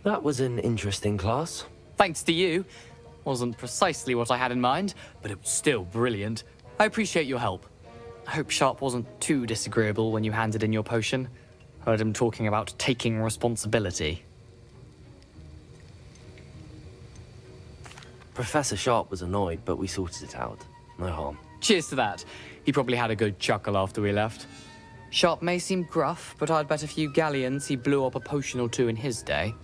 That was an interesting class. Thanks to you. Wasn't precisely what I had in mind, but it was still brilliant. I appreciate your help. I hope Sharp wasn't too disagreeable when you handed in your potion. Heard him talking about taking responsibility. Professor Sharp was annoyed, but we sorted it out. No harm. Cheers to that. He probably had a good chuckle after we left. Sharp may seem gruff, but I'd bet a few galleons he blew up a potion or two in his day.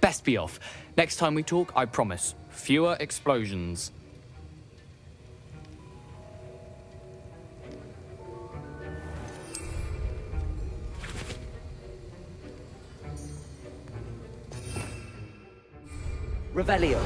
Best be off. Next time we talk, I promise, fewer explosions. Revelio.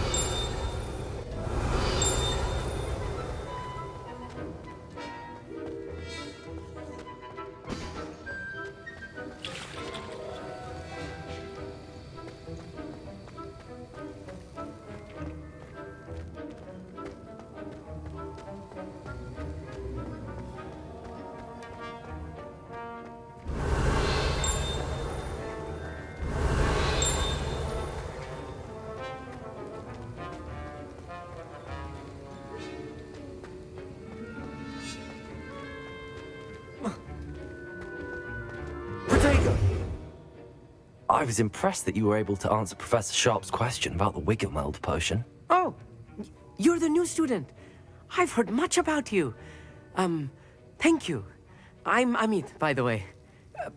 I was impressed that you were able to answer Professor Sharp's question about the Wiggenweld potion. Oh, you're the new student. I've heard much about you. Thank you. I'm Amit, by the way.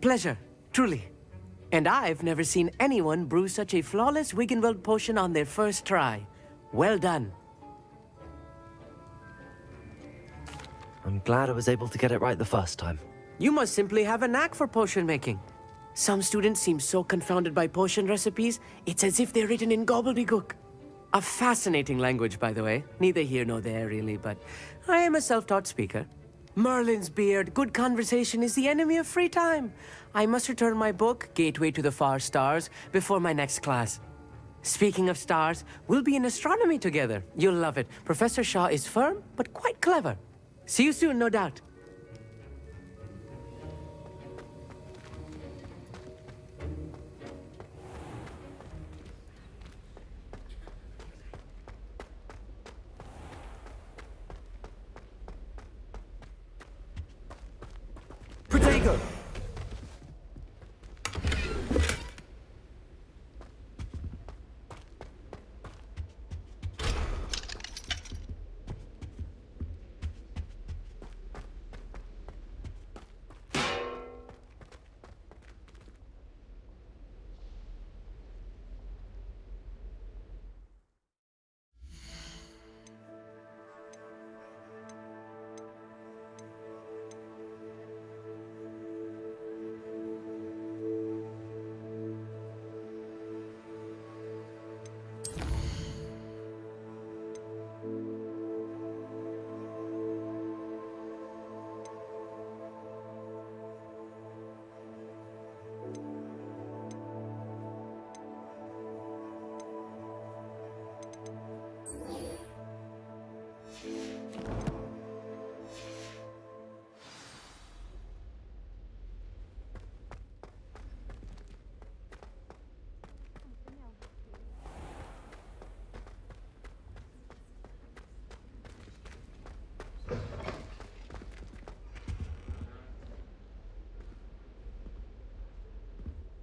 Pleasure, truly. And I've never seen anyone brew such a flawless Wiggenweld potion on their first try. Well done. I'm glad I was able to get it right the first time. You must simply have a knack for potion making. Some students seem so confounded by potion recipes, it's as if they're written in gobbledygook. A fascinating language, by the way. Neither here nor there, really, but I am a self-taught speaker. Merlin's beard, good conversation is the enemy of free time. I must return my book, Gateway to the Far Stars, before my next class. Speaking of stars, we'll be in astronomy together. You'll love it. Professor Shaw is firm, but quite clever. See you soon, no doubt. Protego!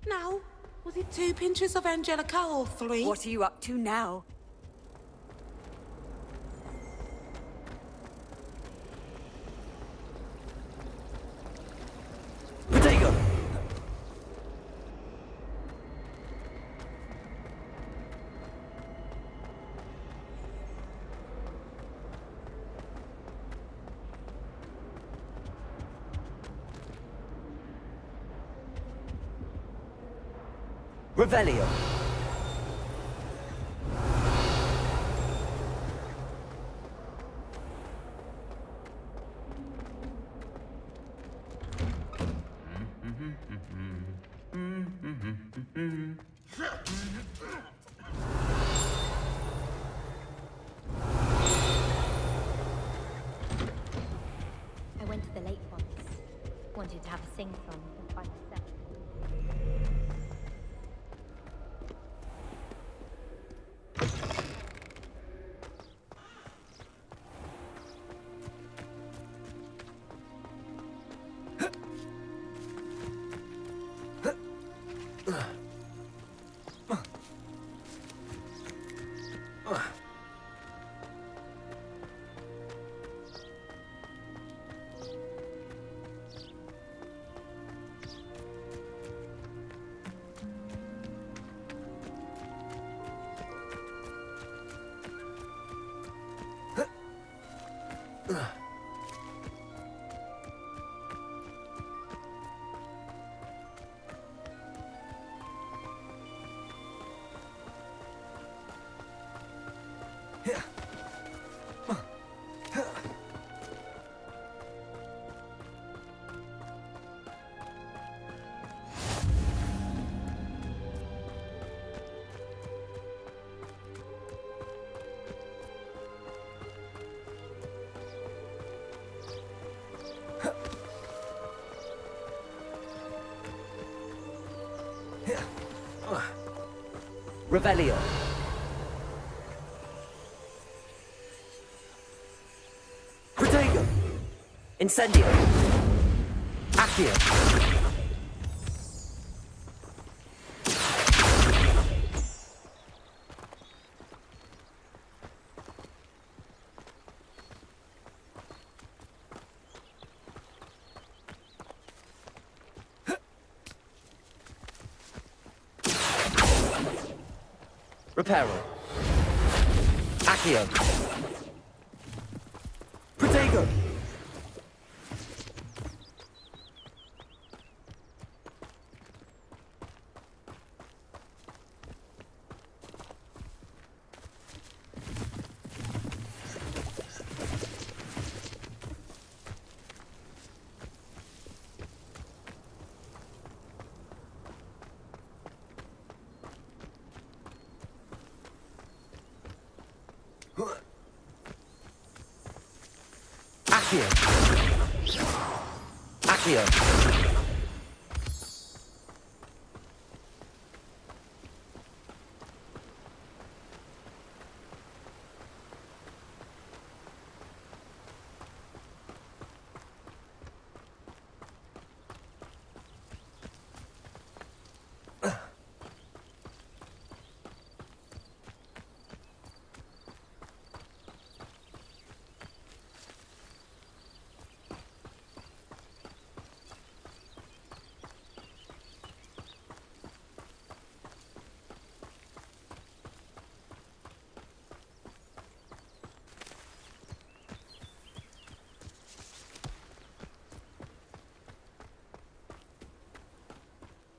Now, was it 2 pinches of Angelica or 3? What are you up to now? Protego! Revelio. I went to the lake once. Wanted to have a sing-song by myself. Revelio. Protego. Incendio. Accio. Reparo. Accio. Protego. Accio. Accio.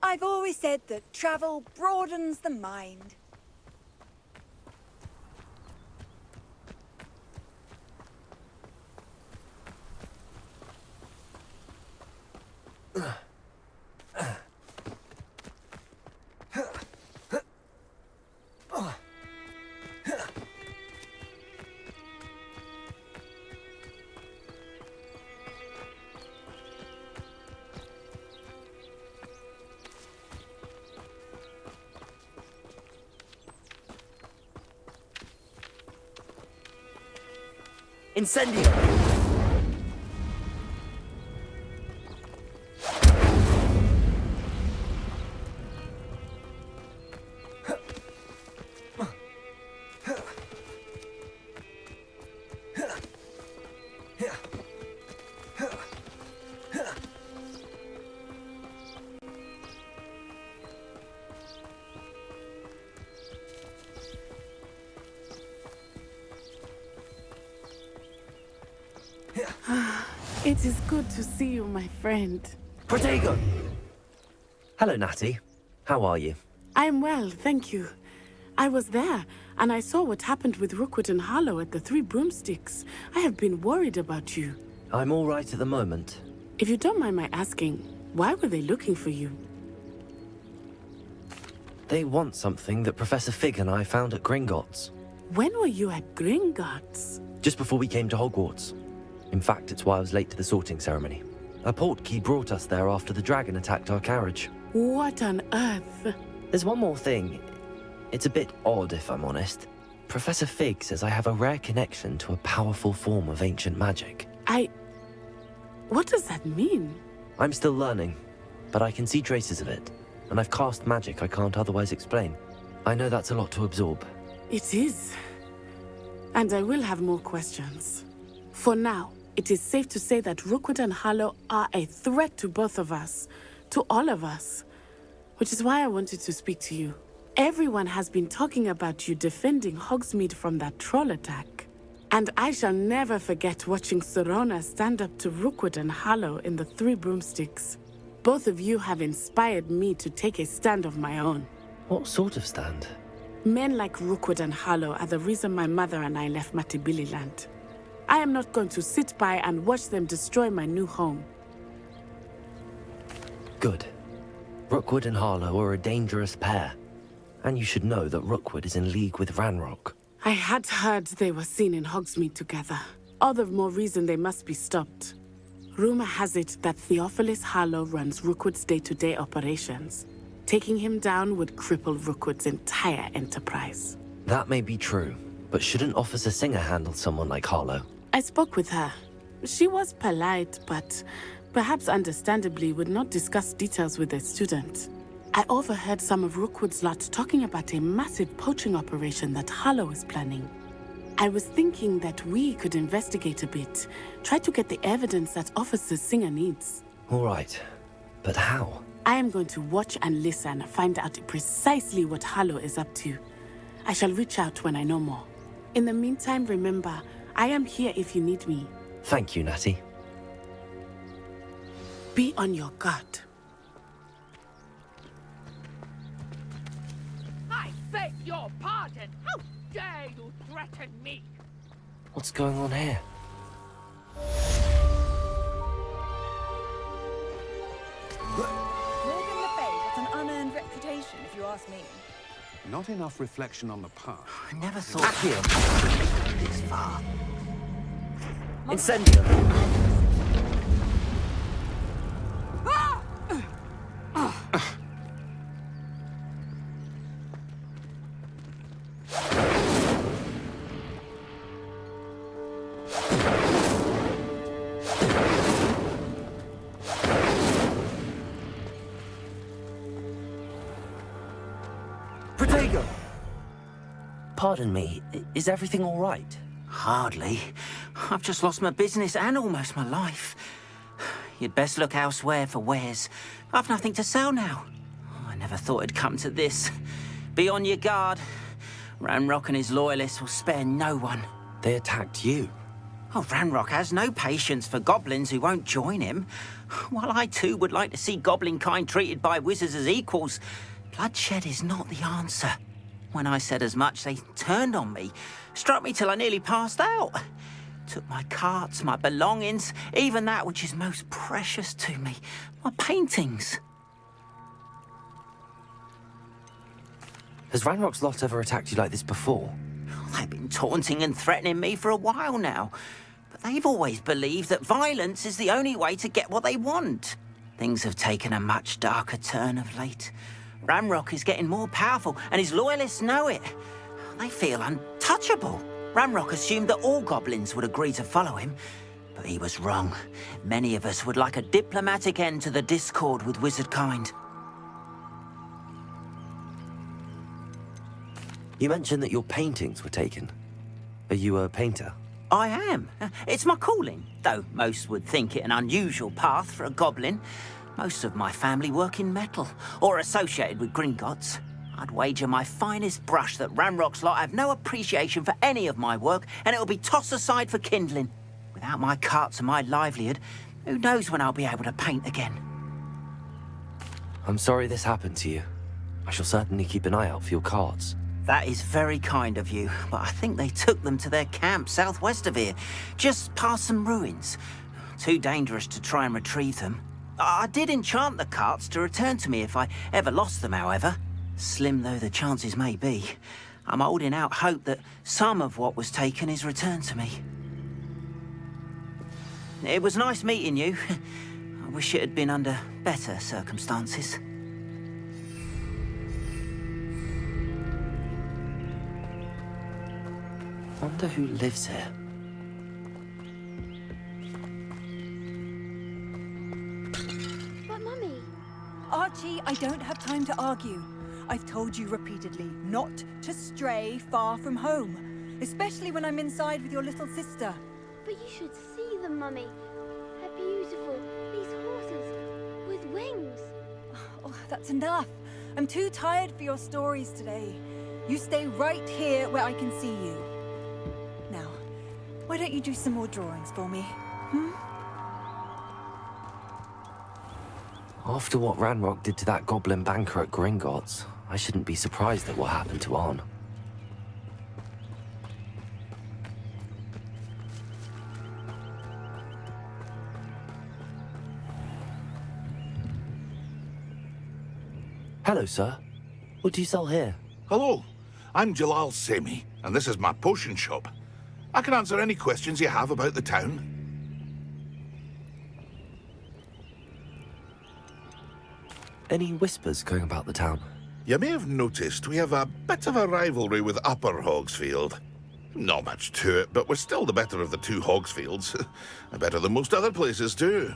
I've always said that travel broadens the mind. Incendio. It is good to see you, my friend. Protego. Hello, Natty. How are you? I'm well, thank you. I was there, and I saw what happened with Rookwood and Harlow at the Three Broomsticks. I have been worried about you. I'm all right at the moment. If you don't mind my asking, why were they looking for you? They want something that Professor Fig and I found at Gringotts. When were you at Gringotts? Just before we came to Hogwarts. In fact, it's why I was late to the sorting ceremony. A portkey brought us there after the dragon attacked our carriage. What on earth? There's one more thing. It's a bit odd, if I'm honest. Professor Fig says I have a rare connection to a powerful form of ancient magic. What does that mean? I'm still learning, but I can see traces of it, and I've cast magic I can't otherwise explain. I know that's a lot to absorb. It is. And I will have more questions. For now, it is safe to say that Rookwood and Harlow are a threat to both of us, to all of us, which is why I wanted to speak to you. Everyone has been talking about you defending Hogsmeade from that troll attack. And I shall never forget watching Sorona stand up to Rookwood and Harlow in the Three Broomsticks. Both of you have inspired me to take a stand of my own. What sort of stand? Men like Rookwood and Harlow are the reason my mother and I left Matibili-land. I am not going to sit by and watch them destroy my new home. Good. Rookwood and Harlow are a dangerous pair. And you should know that Rookwood is in league with Ranrock. I had heard they were seen in Hogsmeade together. All the more reason they must be stopped. Rumor has it that Theophilus Harlow runs Rookwood's day-to-day operations. Taking him down would cripple Rookwood's entire enterprise. That may be true, but shouldn't Officer Singer handle someone like Harlow? I spoke with her. She was polite, but perhaps understandably would not discuss details with a student. I overheard some of Rookwood's lot talking about a massive poaching operation that Harlow is planning. I was thinking that we could investigate a bit, try to get the evidence that Officer Singer needs. All right, but how? I am going to watch and listen, find out precisely what Harlow is up to. I shall reach out when I know more. In the meantime, remember, I am here if you need me. Thank you, Natty. Be on your guard. I beg your pardon! How dare you threaten me? What's going on here? Morgan Le Fay got an unearned reputation, if you ask me. Not enough reflection on the past. I never thought he'd go this far. Incendio! Protego! Pardon me, is everything all right? Hardly. I've just lost my business and almost my life. You'd best look elsewhere for wares. I've nothing to sell now. I never thought it'd come to this. Be on your guard. Ranrock and his loyalists will spare no one. They attacked you. Oh, Ranrock has no patience for goblins who won't join him. While I too would like to see goblin kind treated by wizards as equals, bloodshed is not the answer. When I said as much, they turned on me, struck me till I nearly passed out. Took my carts, my belongings, even that which is most precious to me, my paintings. Has Ranrock's lot ever attacked you like this before? They've been taunting and threatening me for a while now, but they've always believed that violence is the only way to get what they want. Things have taken a much darker turn of late. Ranrock is getting more powerful, and his loyalists know it. They feel untouchable. Ranrock assumed that all goblins would agree to follow him, but he was wrong. Many of us would like a diplomatic end to the discord with wizard kind. You mentioned that your paintings were taken. Are you a painter? I am. It's my calling, though most would think it an unusual path for a goblin. Most of my family work in metal, or associated with Gringotts. I'd wager my finest brush that Ranrock's lot have no appreciation for any of my work, and it'll be tossed aside for kindling. Without my carts and my livelihood, who knows when I'll be able to paint again? I'm sorry this happened to you. I shall certainly keep an eye out for your cards. That is very kind of you, but I think they took them to their camp southwest of here, just past some ruins. Too dangerous to try and retrieve them. I did enchant the carts to return to me if I ever lost them, however. Slim though the chances may be, I'm holding out hope that some of what was taken is returned to me. It was nice meeting you. I wish it had been under better circumstances. Wonder who lives here. But Mummy... Archie, I don't have time to argue. I've told you repeatedly not to stray far from home, especially when I'm inside with your little sister. But you should see them, Mummy. They're beautiful. These horses with wings. Oh, that's enough. I'm too tired for your stories today. You stay right here where I can see you. Now, Why don't you do some more drawings for me? After what Ranrock did to that goblin banker at Gringotts, I shouldn't be surprised at what happened to Arn. Hello, sir. What do you sell here? Hello, I'm Jalal Semi, and this is my potion shop. I can answer any questions you have about the town. Any whispers going about the town? You may have noticed we have a bit of a rivalry with Upper Hogsfield. Not much to it, but we're still the better of the two Hogsfields. Better than most other places, too.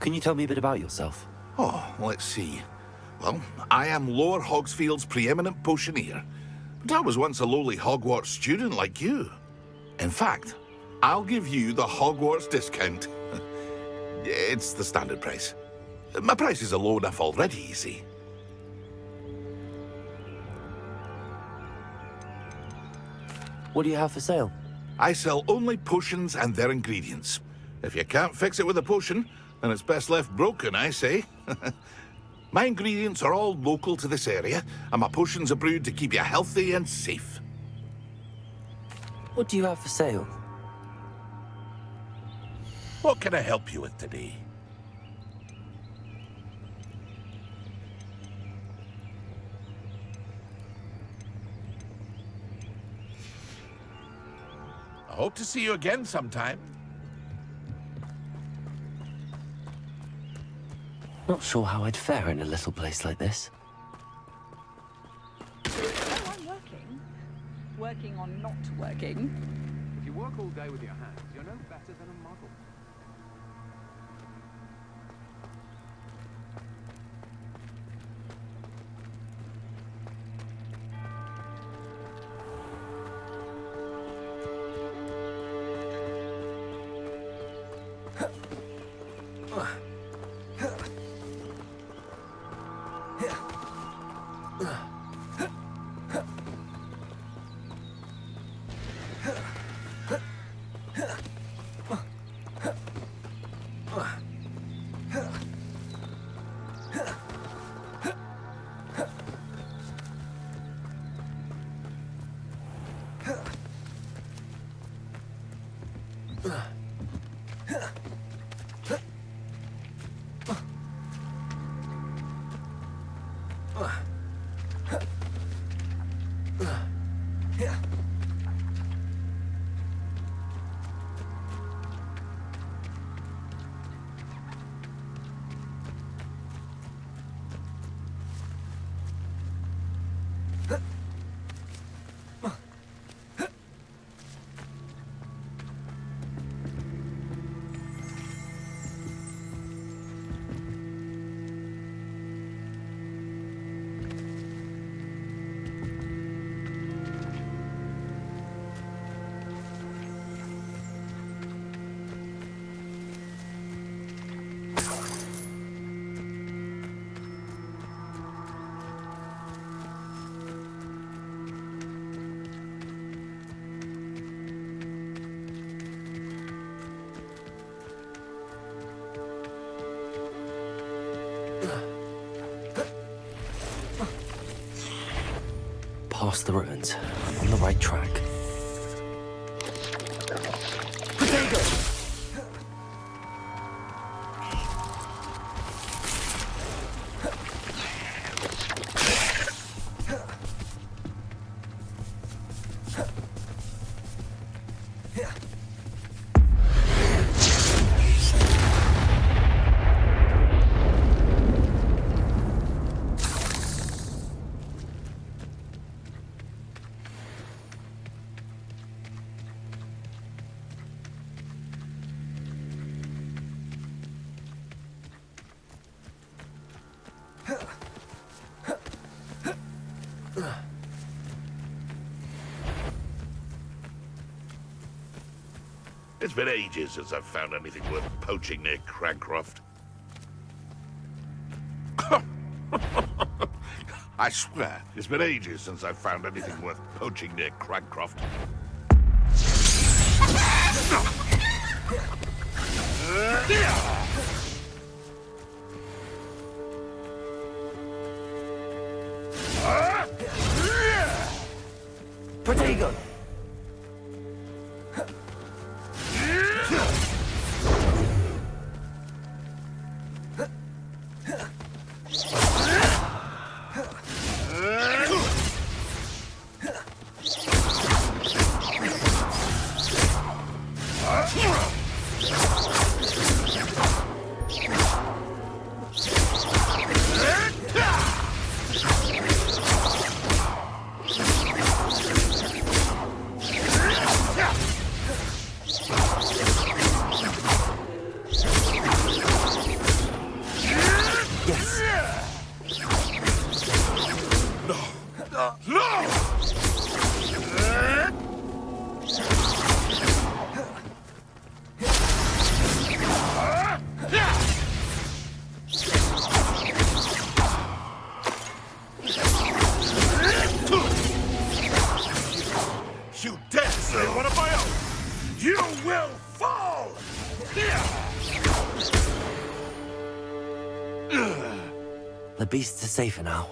Can you tell me a bit about yourself? Oh, let's see. Well, I am Lower Hogsfield's preeminent potioneer, but I was once a lowly Hogwarts student like you. In fact, I'll give you the Hogwarts discount. It's the standard price. My prices are low enough already, you see. What do you have for sale? I sell only potions and their ingredients. If you can't fix it with a potion, then it's best left broken, I say. My ingredients are all local to this area, and my potions are brewed to keep you healthy and safe. What do you have for sale? What can I help you with today? I hope to see you again sometime. Not sure how I'd fare in a little place like this. Oh, I'm working. Working on not working. If you work all day with your hands, you're no better than a model. Past the ruins. On the right track. Potato! It's been ages since I've found anything worth poaching near Crancroft. I swear, it's been ages since I've found anything worth poaching near Cragcroft. Protego! You dare say one of my own! You will fall! The beasts are safer now.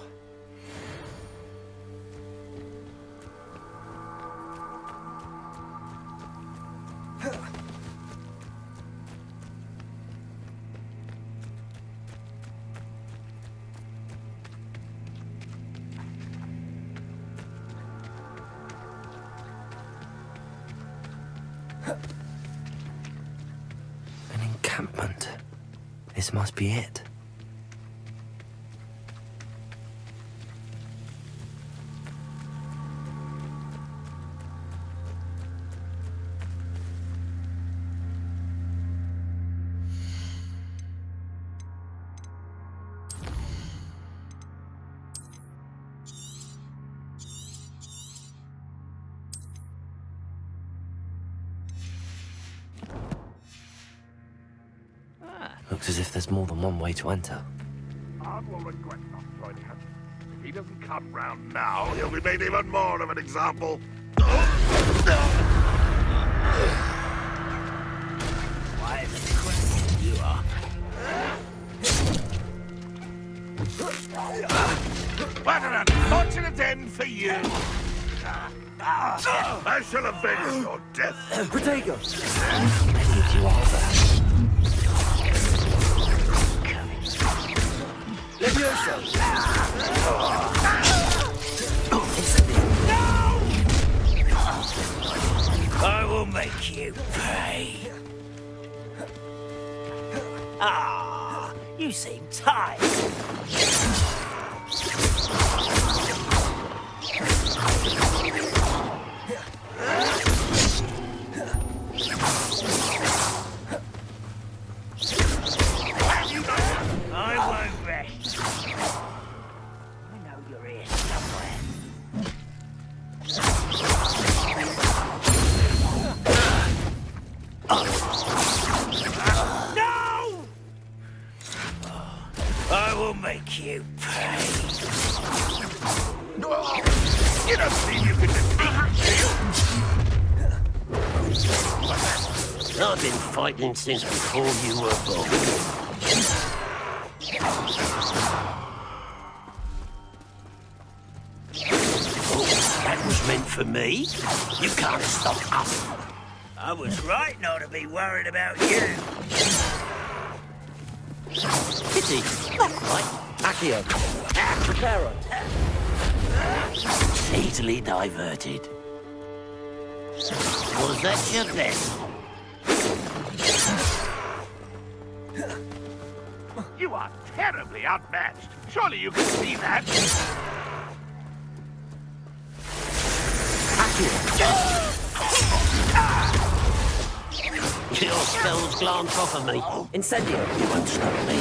An encampment. This must be it. Looks as if there's more than one way to enter. Ard will regret not joining us. If he doesn't come round now, he'll be made even more of an example. Why is it quick you are? What an unfortunate end for you! I shall avenge your death. Protego! Many of you are there. Levioso! I will make you pay. Ah, you seem tired. I won't rest. I know you're here somewhere. No! I will make you pay. You don't think you can defeat me? I've been fighting since before you were born. Oh, that was meant for me. You can't stop us. I was right not to be worried about you. Pity. Not quite. Accio! Preparo! Easily diverted. Was that your best? You are terribly outmatched. Surely you can see that. Your spells glance off of me. Incendio! You won't stop me.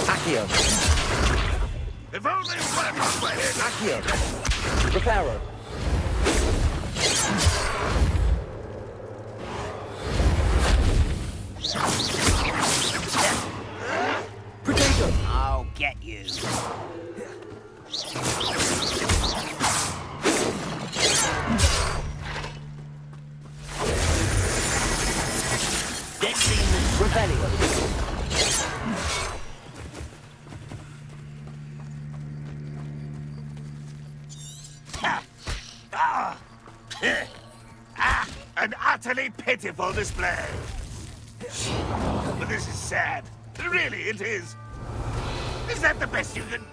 Accio! If only one was ahead. Accio! Preparo! I'll get you. An utterly pitiful display. But this is sad. Really, it is. Is that the best you can do?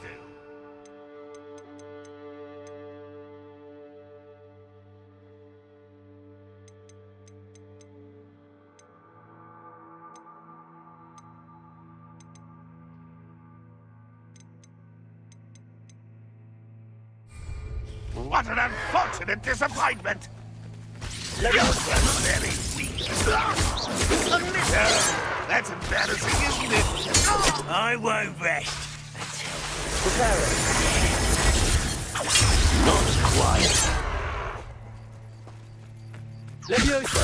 What an unfortunate disappointment! You're very weak. That's embarrassing, isn't it? I won't rest. Not quite. Levioso!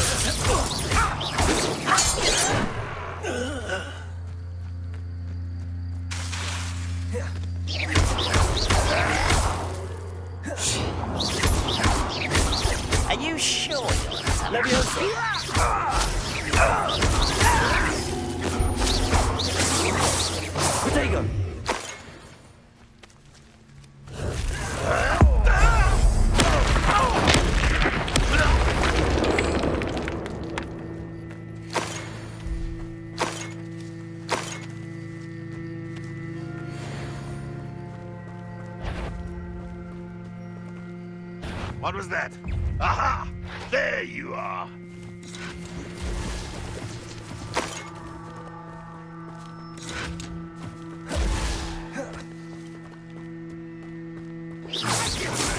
Are you sure? Levioso! Protego! What was that? Aha! There you are!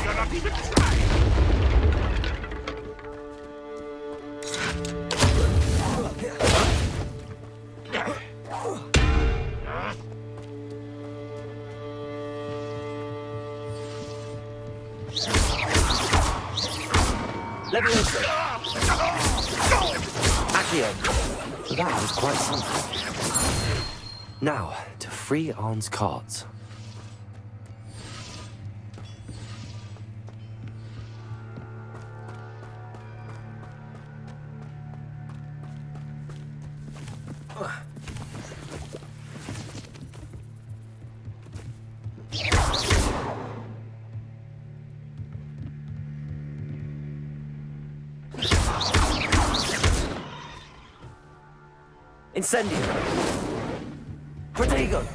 You're not even trying! Levioso! Accio! That was quite something. Now, to free Arn's cards. Incendio! Protego!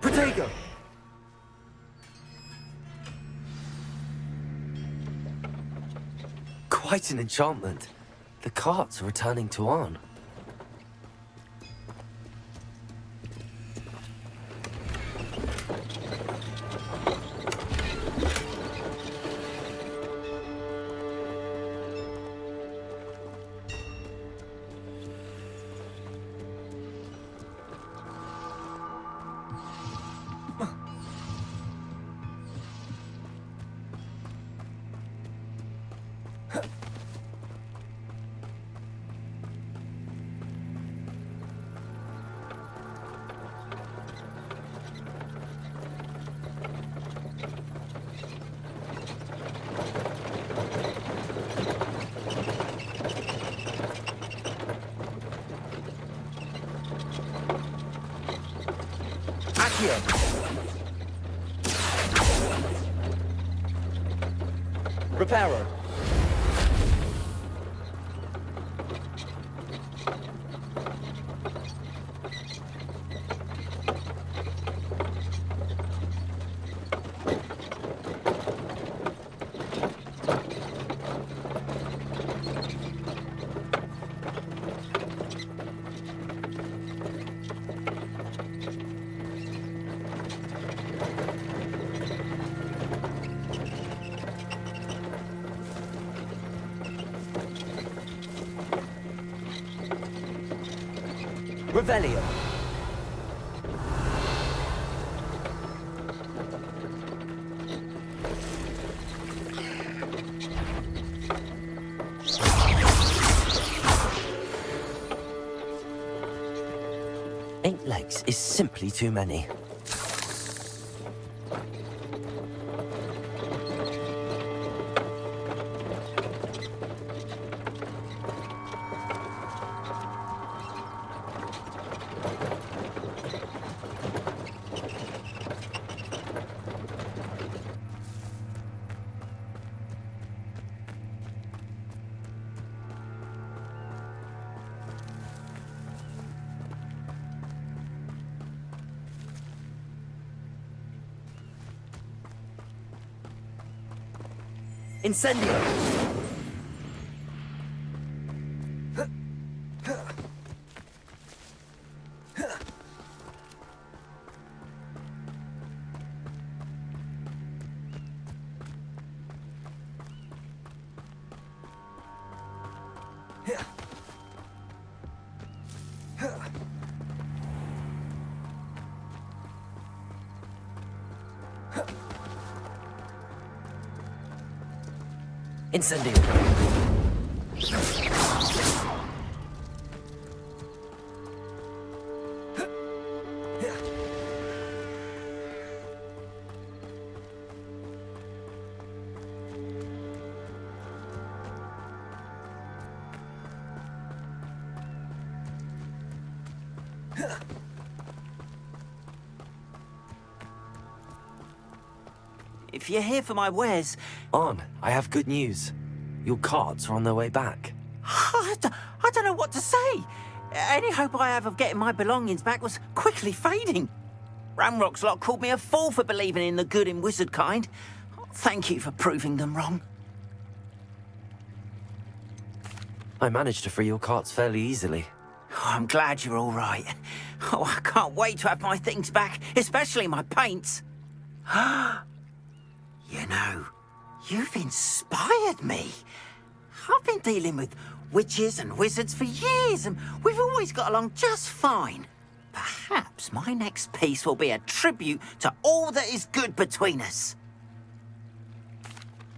Protego! Quite an enchantment. The carts are returning to Arn. Accio! Reparo. Revelio. Eight legs is simply too many. Incendio! Incendio! If you're here for my wares... On, I have good news. Your carts are on their way back. I don't know what to say. Any hope I have of getting my belongings back was quickly fading. Ramrock's lot called me a fool for believing in the good in wizard kind. Thank you for proving them wrong. I managed to free your carts fairly easily. Oh, I'm glad you're all right. Oh, I can't wait to have my things back, especially my paints. You know, you've inspired me. I've been dealing with witches and wizards for years, and we've always got along just fine. Perhaps my next piece will be a tribute to all that is good between us.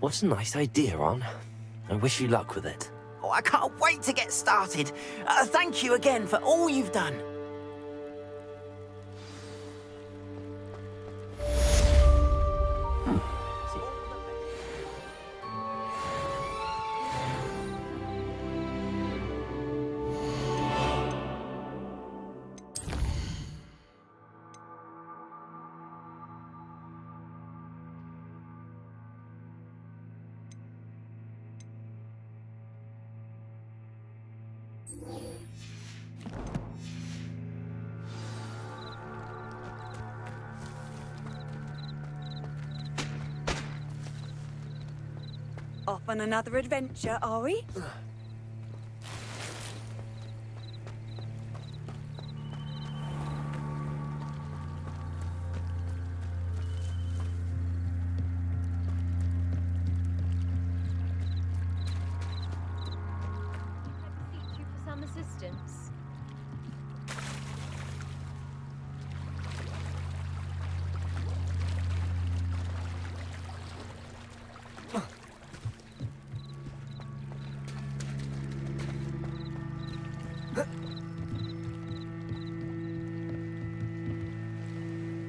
What a nice idea, Ron. I wish you luck with it. Oh, I can't wait to get started. Thank you again for all you've done. Off on another adventure, are we? Beseech you for some assistance.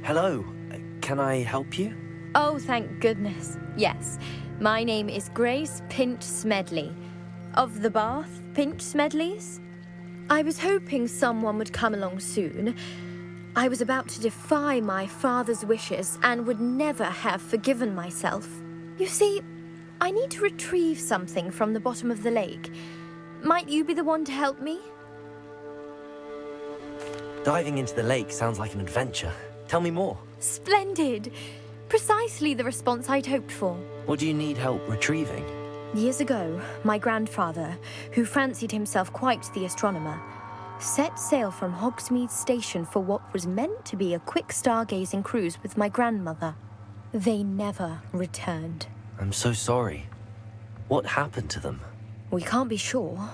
Hello. Can I help you? Oh, thank goodness. Yes. My name is Grace Pinch Smedley. Of the Bath Pinch Smedleys. I was hoping someone would come along soon. I was about to defy my father's wishes and would never have forgiven myself. You see, I need to retrieve something from the bottom of the lake. Might you be the one to help me? Diving into the lake sounds like an adventure. Tell me more. Splendid! Precisely the response I'd hoped for. What do you need help retrieving? Years ago, my grandfather, who fancied himself quite the astronomer, set sail from Hogsmeade Station for what was meant to be a quick stargazing cruise with my grandmother. They never returned. I'm so sorry. What happened to them? We can't be sure.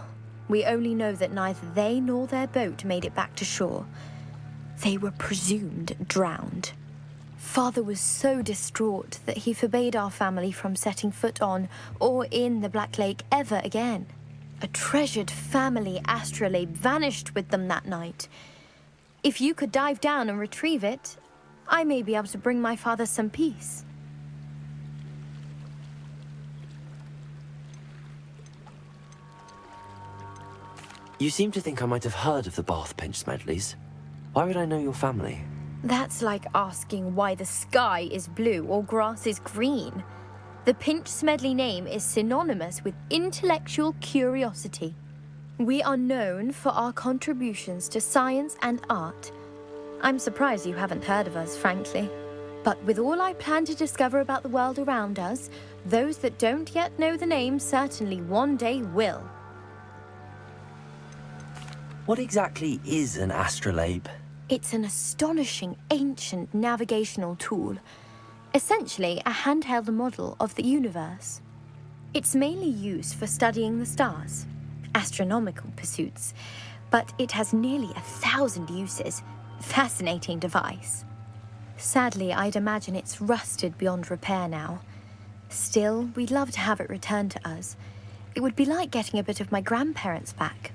We only know that neither they nor their boat made it back to shore. They were presumed drowned. Father was so distraught that he forbade our family from setting foot on or in the Black Lake ever again. A treasured family astrolabe vanished with them that night. If you could dive down and retrieve it, I may be able to bring my father some peace. You seem to think I might have heard of the Bath Pinch Smedleys. Why would I know your family? That's like asking why the sky is blue or grass is green. The Pinch Smedley name is synonymous with intellectual curiosity. We are known for our contributions to science and art. I'm surprised you haven't heard of us, frankly. But with all I plan to discover about the world around us, those that don't yet know the name certainly one day will. What exactly is an astrolabe? It's an astonishing ancient navigational tool. Essentially, a handheld model of the universe. It's mainly used for studying the stars, astronomical pursuits, but it has nearly 1,000 uses. Fascinating device. Sadly, I'd imagine it's rusted beyond repair now. Still, we'd love to have it returned to us. It would be like getting a bit of my grandparents back.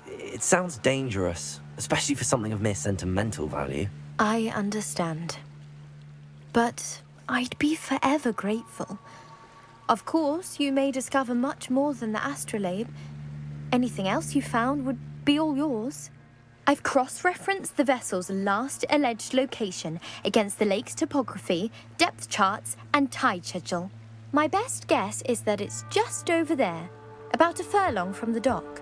It sounds dangerous, especially for something of mere sentimental value. I understand. But I'd be forever grateful. Of course, you may discover much more than the astrolabe. Anything else you found would be all yours. I've cross-referenced the vessel's last alleged location against the lake's topography, depth charts, and tide schedule. My best guess is that it's just over there, about a furlong from the dock.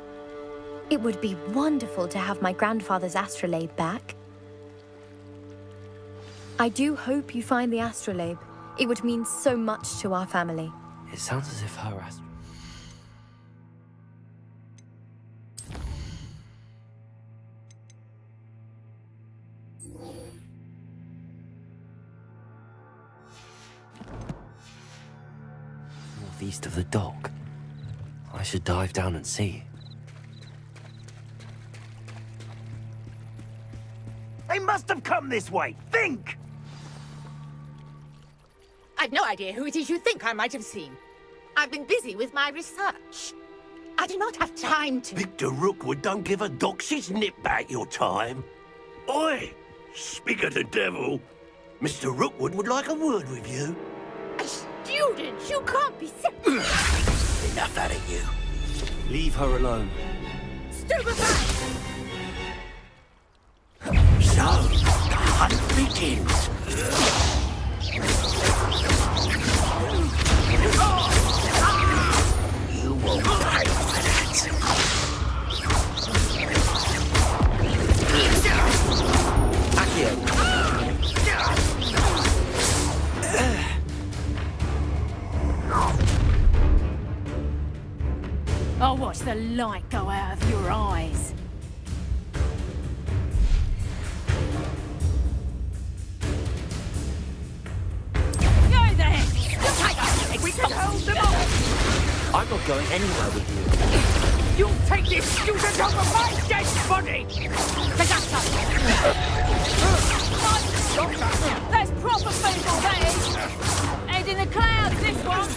It would be wonderful to have my grandfather's astrolabe back. I do hope you find the astrolabe. It would mean so much to our family. It sounds as if her northeast of the dock. I should dive down and see. They must have come this way. Think! I've no idea who it is you think I might have seen. I've been busy with my research. I do not have time to... Victor Rookwood don't give a doxy's nip back your time. Oi! Speak of the devil. Mr. Rookwood would like a word with you. A student? You can't be Enough out of you. Leave her alone. Stupefy! So, the hunt begins. You won't pay for that. I'll watch the light go out of your eyes. We can hold them off! I'm not going anywhere with you. You'll take this student over my dead body! There's proper people there! Head in the clouds, this one!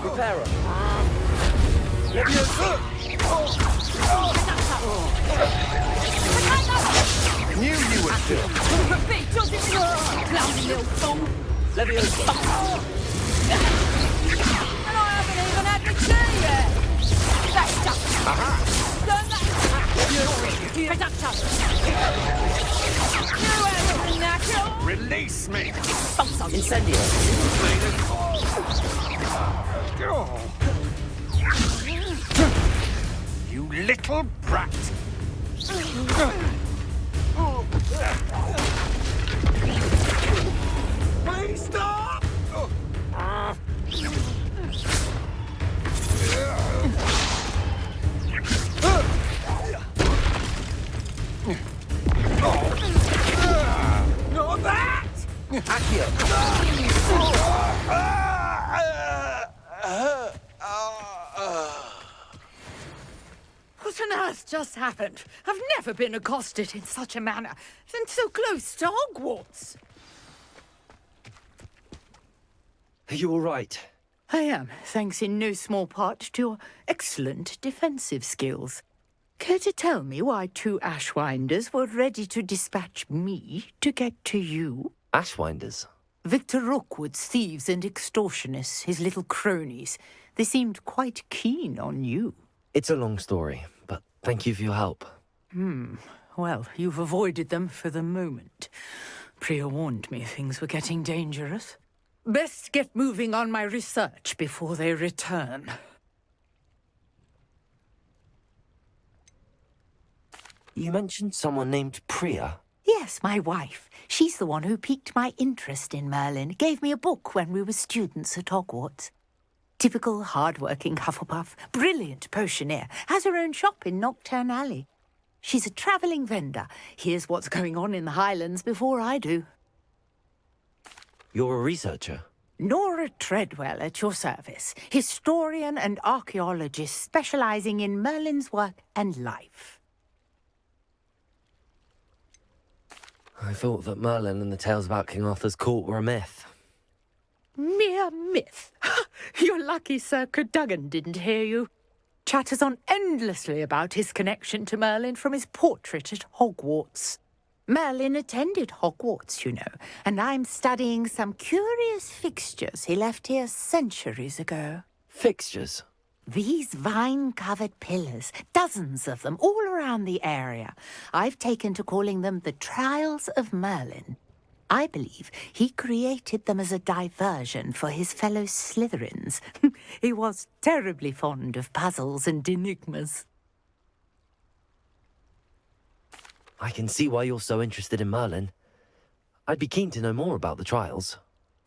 Prepare her. Knew you would do. Repeat, just in clumsy little fool! Leviosa. And I haven't even had my tea yet! That's just... Learn that! Production! You have a knacker! Release face me! Incendio! You little brat! Please stop! Not that! What on earth just happened? I've never been accosted in such a manner, and so close to Hogwarts. Are you all right? I am, thanks in no small part to your excellent defensive skills. Care to tell me why 2 Ashwinders were ready to dispatch me to get to you? Ashwinders? Victor Rookwood's thieves and extortionists, his little cronies. They seemed quite keen on you. It's a long story, but thank you for your help. Well, you've avoided them for the moment. Priya warned me things were getting dangerous. Best get moving on my research before they return. You mentioned someone named Priya. Yes, my wife. She's the one who piqued my interest in Merlin. Gave me a book when we were students at Hogwarts. Typical hard-working Hufflepuff, brilliant potioneer, has her own shop in Knockturn Alley. She's a travelling vendor. Hears what's going on in the Highlands before I do. You're a researcher? Nora Treadwell at your service, historian and archaeologist specialising in Merlin's work and life. I thought that Merlin and the tales about King Arthur's court were a myth. Mere myth. You're lucky Sir Cadogan didn't hear you. Chatters on endlessly about his connection to Merlin from his portrait at Hogwarts. Merlin attended Hogwarts, you know, and I'm studying some curious fixtures he left here centuries ago. Fixtures? These vine-covered pillars, dozens of them, all around the area. I've taken to calling them the Trials of Merlin. I believe he created them as a diversion for his fellow Slytherins. He was terribly fond of puzzles and enigmas. I can see why you're so interested in Merlin. I'd be keen to know more about the trials.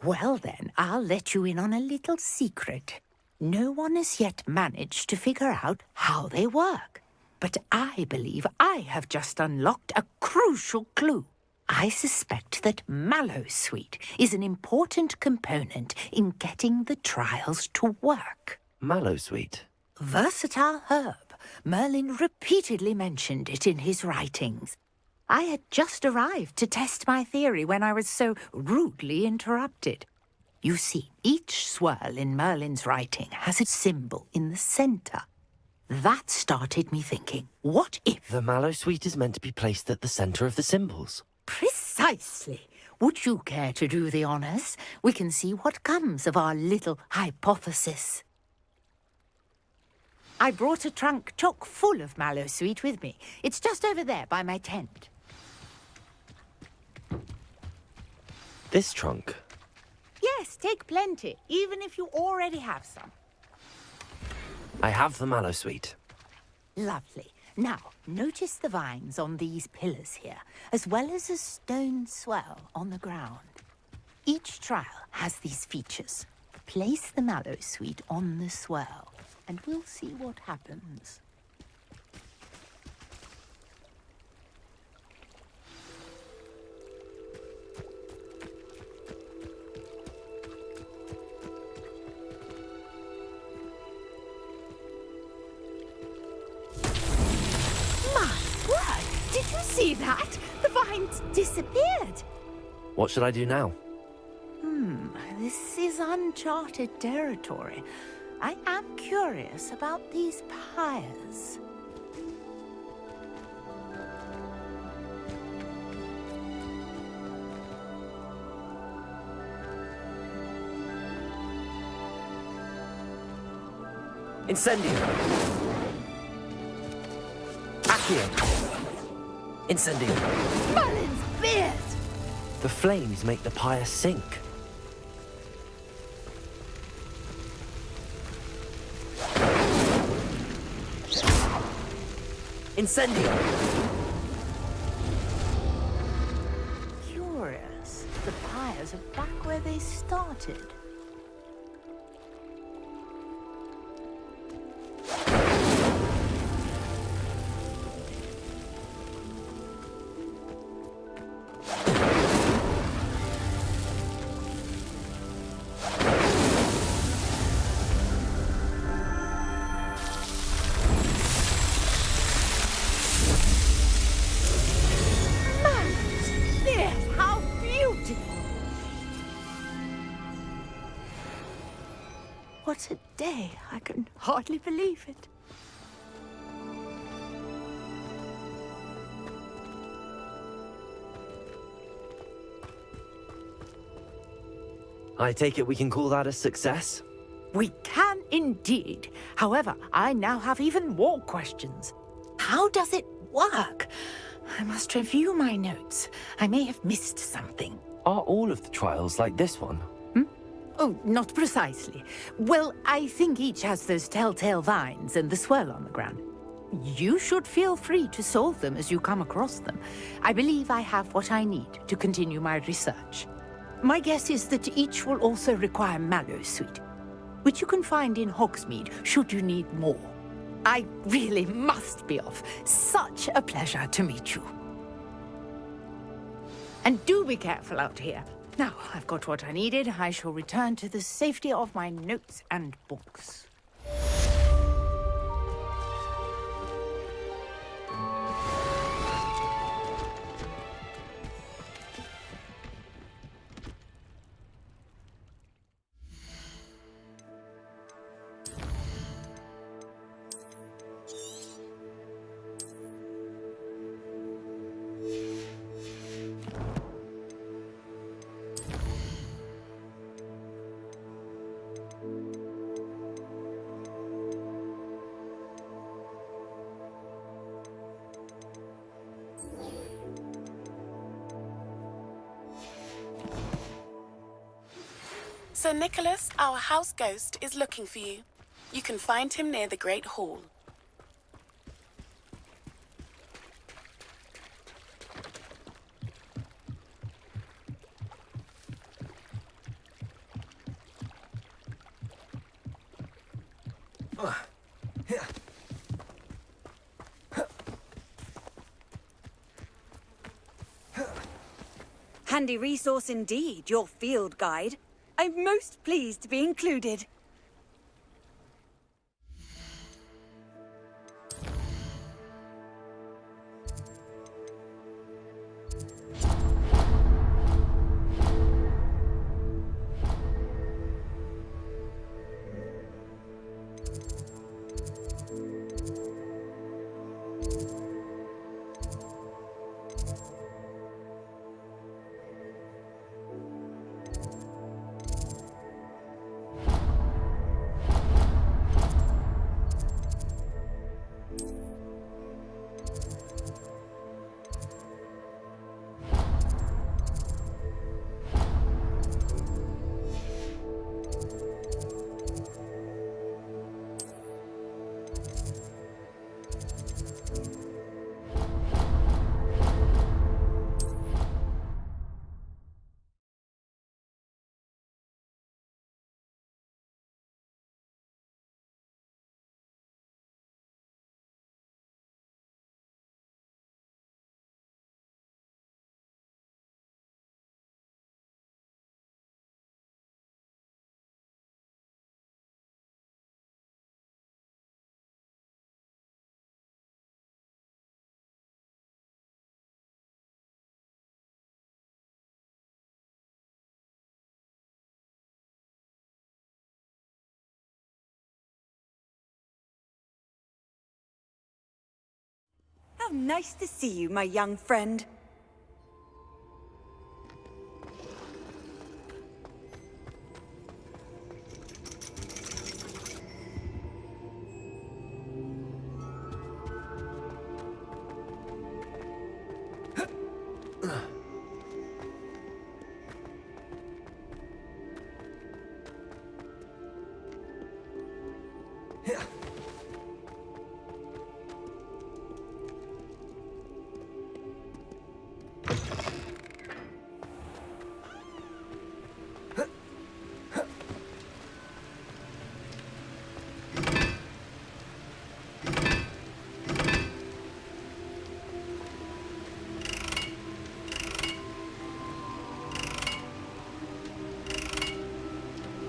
Well then, I'll let you in on a little secret. No one has yet managed to figure out how they work. But I believe I have just unlocked a crucial clue. I suspect that Mallowsweet is an important component in getting the trials to work. Mallowsweet? Versatile herb. Merlin repeatedly mentioned it in his writings. I had just arrived to test my theory when I was so rudely interrupted. You see, each swirl in Merlin's writing has a symbol in the centre. That started me thinking, what if... The Mallowsweet is meant to be placed at the centre of the symbols. Precisely. Would you care to do the honours? We can see what comes of our little hypothesis. I brought a trunk chock full of Mallowsweet with me. It's just over there by my tent. This trunk? Yes, take plenty, even if you already have some. I have the Mallowsweet. Lovely. Now, notice the vines on these pillars here, as well as a stone swell on the ground. Each trial has these features. Place the Mallowsweet on the swell, and we'll see what happens. Did you see that? The vines disappeared. What should I do now? This is uncharted territory. I am curious about these pyres. Incendio! Accio! Incendio! Merlin's beard! The flames make the pyre sink. Incendio! Curious. The pyres are back where they started. What a day. I can hardly believe it. I take it we can call that a success? We can indeed. However, I now have even more questions. How does it work? I must review my notes. I may have missed something. Are all of the trials like this one? Oh, not precisely. Well, I think each has those telltale vines and the swirl on the ground. You should feel free to solve them as you come across them. I believe I have what I need to continue my research. My guess is that each will also require Mallowsweet, which you can find in Hogsmeade should you need more. I really must be off. Such a pleasure to meet you. And do be careful out here. Now, I've got what I needed. I shall return to the safety of my notes and books. Sir Nicholas, our house ghost, is looking for you. You can find him near the Great Hall. Handy resource indeed, your field guide. I'm most pleased to be included. How nice to see you, my young friend.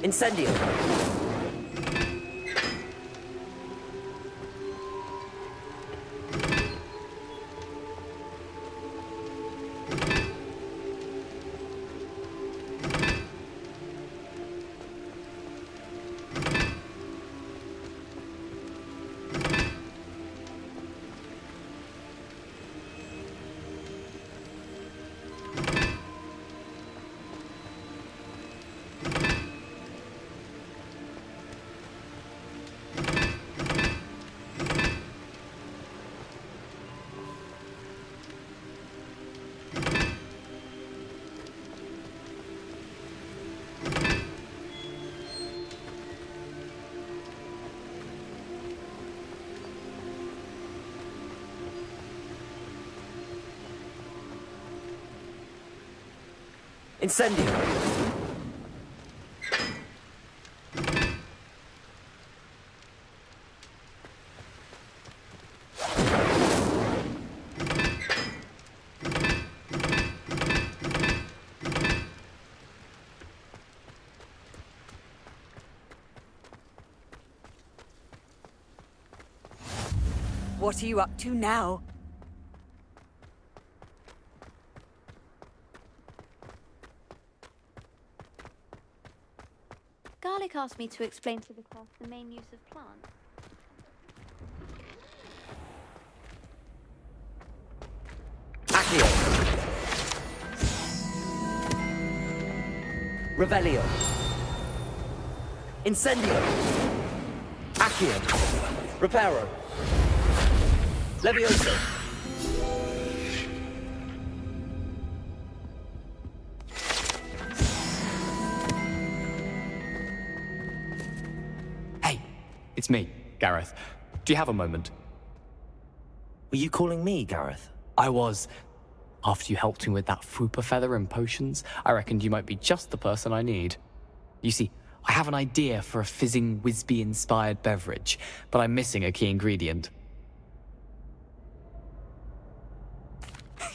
Incendio! Incendio! What are you up to now? Garlic asked me to explain to the class the main use of plants. Accio! Revelio! Incendio! Accio! Reparo! Levioso! Hey, it's me, Gareth. Do you have a moment? Were you calling me, Gareth? I was. After you helped me with that Fupa feather and potions, I reckoned you might be just the person I need. You see, I have an idea for a fizzing Wisby-inspired beverage, but I'm missing a key ingredient.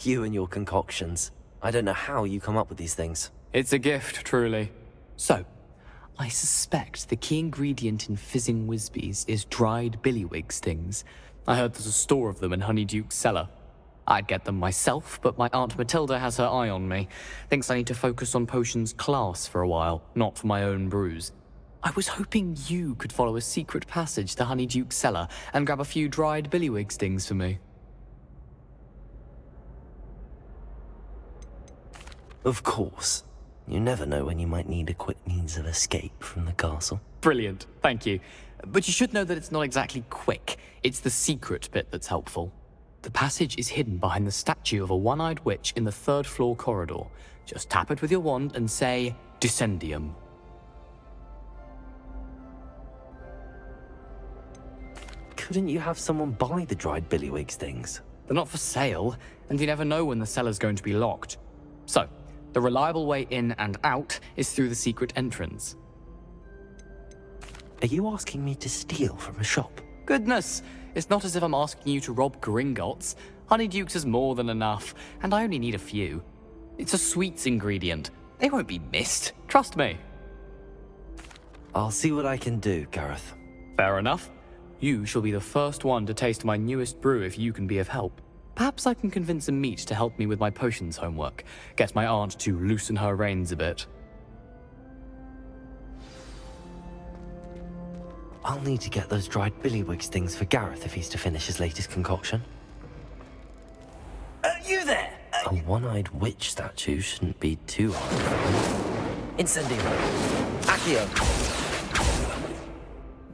You and your concoctions. I don't know how you come up with these things. It's a gift, truly. So, I suspect the key ingredient in fizzing Wisbies is dried billywig stings. I heard there's a store of them in Honeyduke's cellar. I'd get them myself, but my Aunt Matilda has her eye on me. Thinks I need to focus on potions class for a while, not for my own brews. I was hoping you could follow a secret passage to Honeyduke's cellar and grab a few dried billywig stings for me. Of course. You never know when you might need a quick means of escape from the castle. Brilliant, thank you. But you should know that it's not exactly quick. It's the secret bit that's helpful. The passage is hidden behind the statue of a one-eyed witch in the third-floor corridor. Just tap it with your wand and say, Descendium. Couldn't you have someone buy the dried billywig stings? They're not for sale, and you never know when the cellar's going to be locked. So, the reliable way in and out is through the secret entrance. Are you asking me to steal from a shop? Goodness, it's not as if I'm asking you to rob Gringotts. Honeyduke's is more than enough, and I only need a few. It's a sweets ingredient. They won't be missed, trust me. I'll see what I can do, Gareth. Fair enough. You shall be the first one to taste my newest brew if you can be of help. Perhaps I can convince a meat to help me with my potions homework. Get my aunt to loosen her reins a bit. I'll need to get those dried billywig stings for Gareth if he's to finish his latest concoction. You there? A one-eyed witch statue shouldn't be too hard. Incendio! Accio!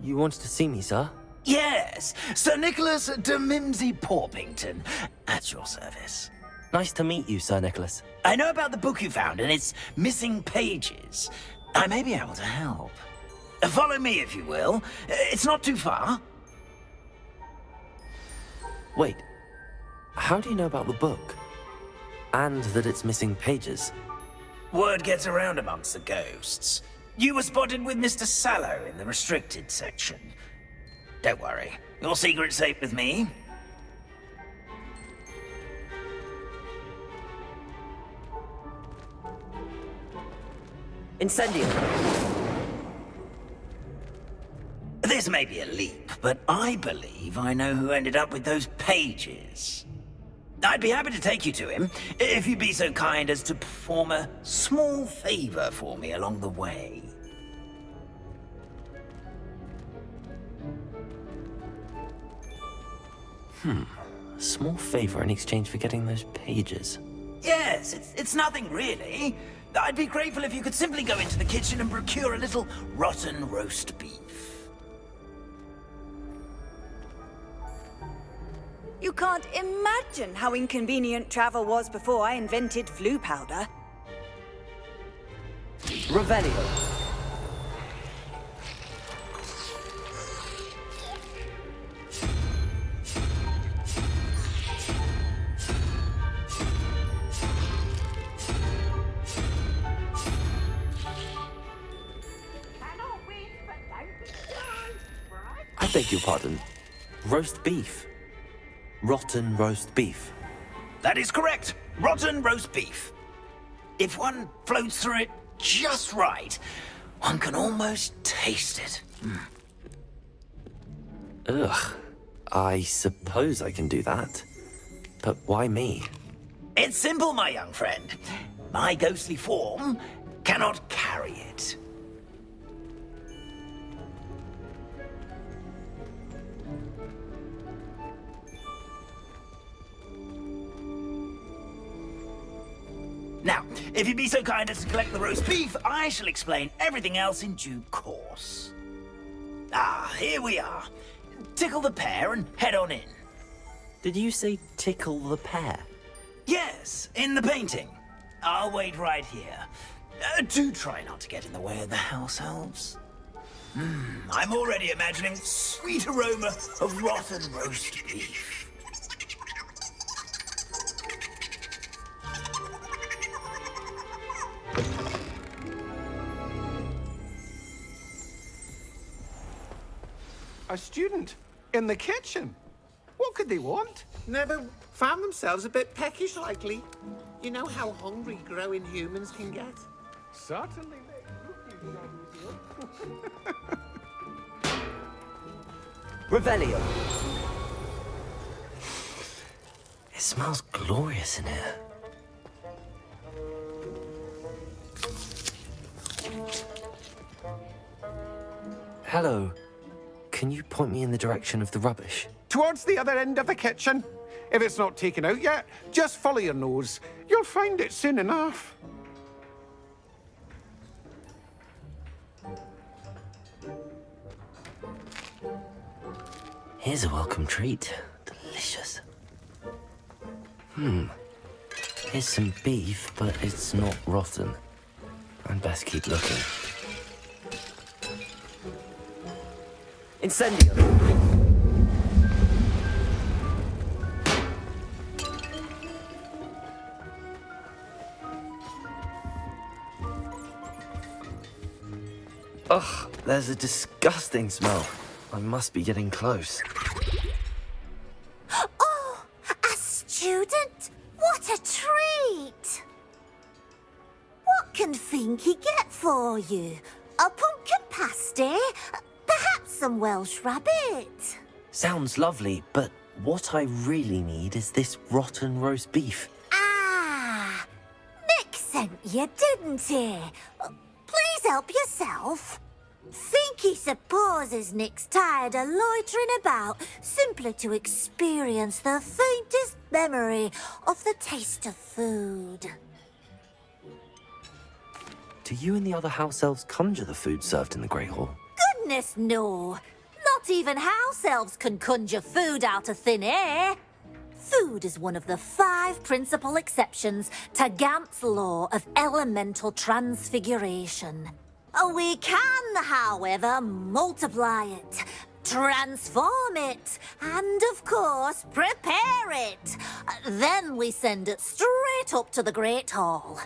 You wanted to see me, sir? Yes, Sir Nicholas de Mimsy Porpington, at your service. Nice to meet you, Sir Nicholas. I know about the book you found and its missing pages. I may be able to help. Follow me, if you will. It's not too far. Wait, how do you know about the book? And that it's missing pages? Word gets around amongst the ghosts. You were spotted with Mr. Sallow in the restricted section. Don't worry, your secret's safe with me. Incendio! This may be a leap, but I believe I know who ended up with those pages. I'd be happy to take you to him, if you'd be so kind as to perform a small favor for me along the way. A small favor in exchange for getting those pages. Yes, it's nothing really. I'd be grateful if you could simply go into the kitchen and procure a little rotten roast beef. You can't imagine how inconvenient travel was before I invented flu powder. Revelio. I beg your pardon. Roast beef. Rotten roast beef. That is correct. Rotten roast beef. If one floats through it just right, one can almost taste it. Ugh. I suppose I can do that. But why me? It's simple, my young friend. My ghostly form cannot carry it. Now, if you'd be so kind as to collect the roast beef, I shall explain everything else in due course. Ah, here we are. Tickle the pear and head on in. Did you say tickle the pear? Yes, in the painting. I'll wait right here. Do try not to get in the way of the house elves. I'm already imagining sweet aroma of rotten roast beef. A student in the kitchen. What could they want? Never found themselves a bit peckish likely. You know how hungry growing humans can get? Certainly. Revelio. It smells glorious in here. Hello. Can you point me in the direction of the rubbish? Towards the other end of the kitchen. If it's not taken out yet, just follow your nose. You'll find it soon enough. Here's a welcome treat. Delicious. Here's some beef, but it's not rotten. I'd best keep looking. Incendio! Ugh, there's a disgusting smell. I must be getting close. Oh, a student? What a treat! What can Finky get for you? A pumpkin pasty? Perhaps some Welsh rabbit? Sounds lovely, but what I really need is this rotten roast beef. Ah, Nick sent you, didn't he? Please help yourself. Finky supposes Nick's tired of loitering about simply to experience the faintest memory of the taste of food. Do you and the other house elves conjure the food served in the Great Hall? Goodness, no. Not even house elves can conjure food out of thin air. Food is one of the 5 principal exceptions to Gant's law of elemental transfiguration. We can, however, multiply it, transform it, and, of course, prepare it. Then we send it straight up to the Great Hall.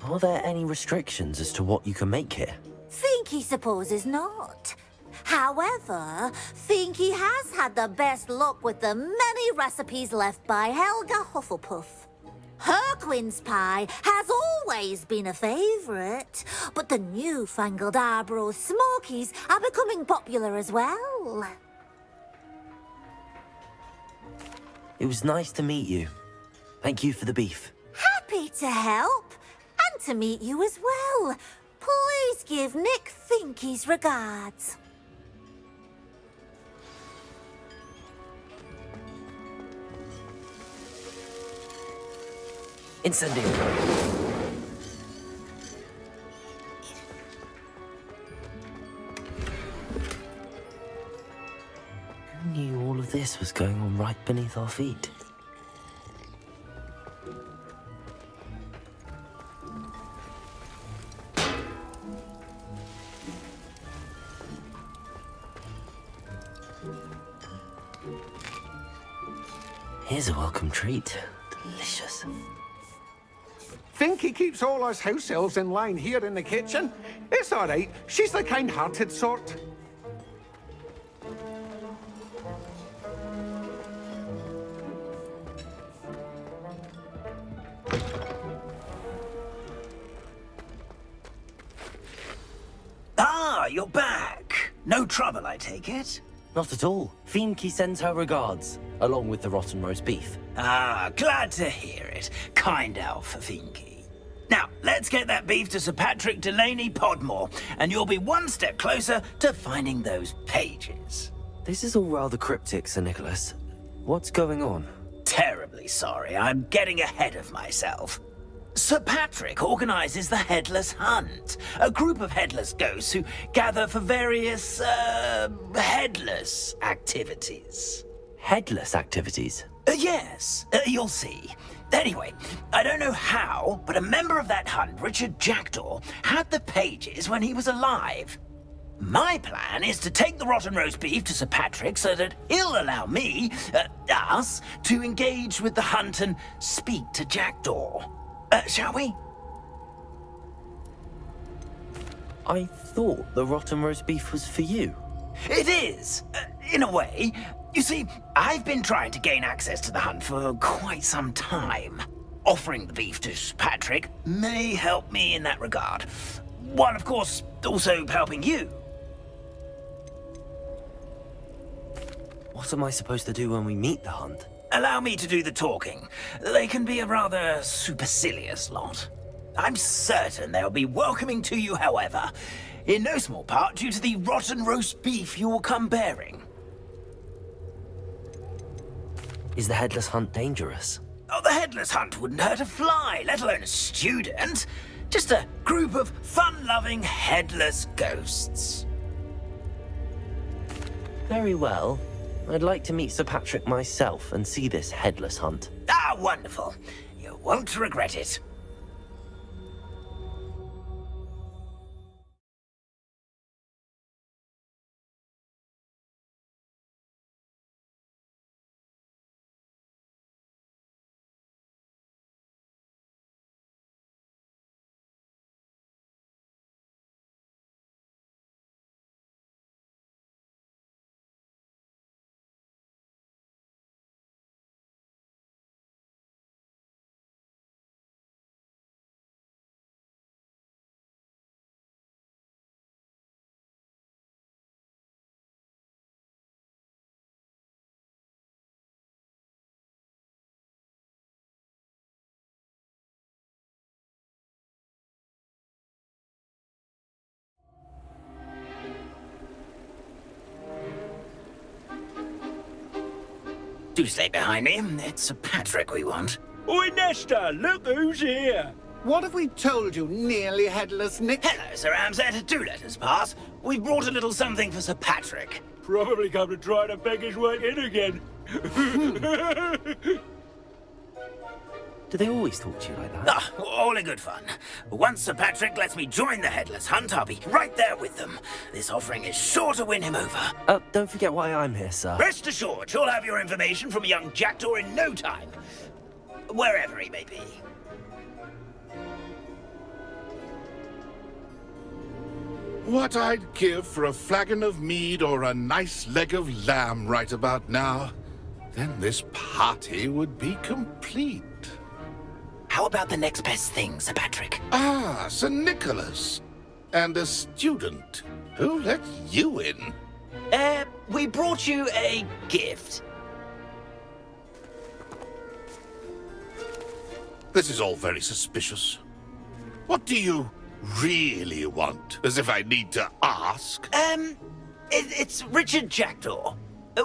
Are there any restrictions as to what you can make here? Finky supposes not. However, Finky has had the best luck with the many recipes left by Helga Hufflepuff. Her Tarquin's pie has always been a favourite, but the newfangled Arborough Smokies are becoming popular as well. It was nice to meet you. Thank you for the beef. Happy to help, and to meet you as well. Please give Nick Finky's regards. Incendiary. Who knew all of this was going on right beneath our feet? Here's a welcome treat. Delicious. Finky keeps all us house elves in line here in the kitchen. It's all right. She's the kind-hearted sort. Ah, you're back. No trouble, I take it? Not at all. Finky sends her regards, along with the rotten roast beef. Ah, glad to hear it. Kind elf for Finky. Now, let's get that beef to Sir Patrick Delaney Podmore, and you'll be one step closer to finding those pages. This is all rather cryptic, Sir Nicholas. What's going on? Terribly sorry, I'm getting ahead of myself. Sir Patrick organises the Headless Hunt, a group of headless ghosts who gather for various, headless activities. Headless activities? Yes, you'll see. Anyway, I don't know how, but a member of that hunt, Richard Jackdaw, had the pages when he was alive. My plan is to take the rotten roast beef to Sir Patrick so that he'll allow me, us, to engage with the hunt and speak to Jackdaw. Shall we? I thought the rotten roast beef was for you. It is, in a way. You see, I've been trying to gain access to the hunt for quite some time. Offering the beef to Patrick may help me in that regard. While, of course, also helping you. What am I supposed to do when we meet the hunt? Allow me to do the talking. They can be a rather supercilious lot. I'm certain they'll be welcoming to you, however, in no small part due to the rotten roast beef you will come bearing. Is the Headless Hunt dangerous? Oh, the Headless Hunt wouldn't hurt a fly, let alone a student. Just a group of fun-loving headless ghosts. Very well. I'd like to meet Sir Patrick myself and see this Headless Hunt. Ah, wonderful. You won't regret it. Do stay behind me. It's Sir Patrick we want. Oi, Nesta, look who's here. What have we told you, nearly headless Nick? Hello, Sir Ramsay. Do let us pass. We've brought a little something for Sir Patrick. Probably come to try to beg his way in again. Do they always talk to you like that? Ah, all in good fun. Once Sir Patrick lets me join the Headless Hunt, I'll be right there with them. This offering is sure to win him over. Don't forget why I'm here, sir. Rest assured, you'll have your information from young Jackdaw in no time. Wherever he may be. What I'd give for a flagon of mead or a nice leg of lamb right about now. Then this party would be complete. How about the next best thing, Sir Patrick? Ah, Sir Nicholas. And a student. Who let you in? We brought you a gift. This is all very suspicious. What do you really want? As if I need to ask. It's Richard Jackdaw.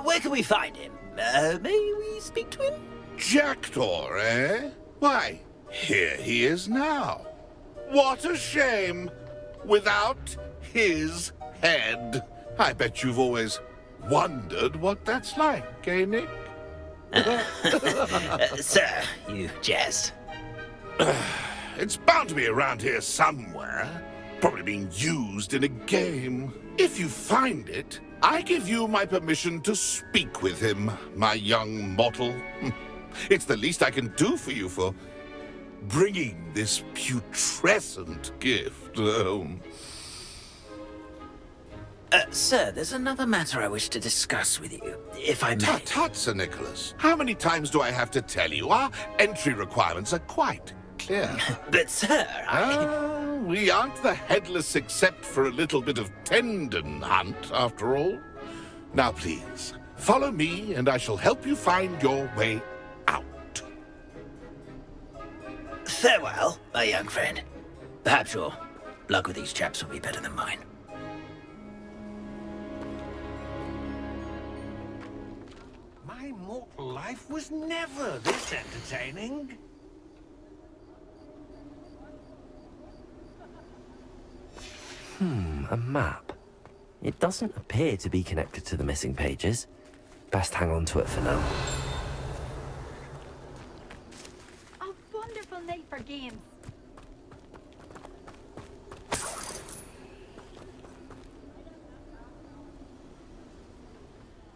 Where can we find him? May we speak to him? Jackdaw, eh? Why, here he is now. What a shame. Without his head. I bet you've always wondered what that's like, eh, Nick? Sir, you jest. It's bound to be around here somewhere. Probably being used in a game. If you find it, I give you my permission to speak with him, my young mortal. It's the least I can do for you for bringing this putrescent gift home. Sir, there's another matter I wish to discuss with you, if I may. Tut, Sir Nicholas. How many times do I have to tell you? Our entry requirements are quite clear. But, sir, we aren't the headless except for a little bit of tendon hunt, after all. Now, please, follow me, and I shall help you find your way out. Farewell, my young friend. Perhaps your luck with these chaps will be better than mine. My mortal life was never this entertaining. A map. It doesn't appear to be connected to the missing pages. Best hang on to it for now. A wonderful night for games.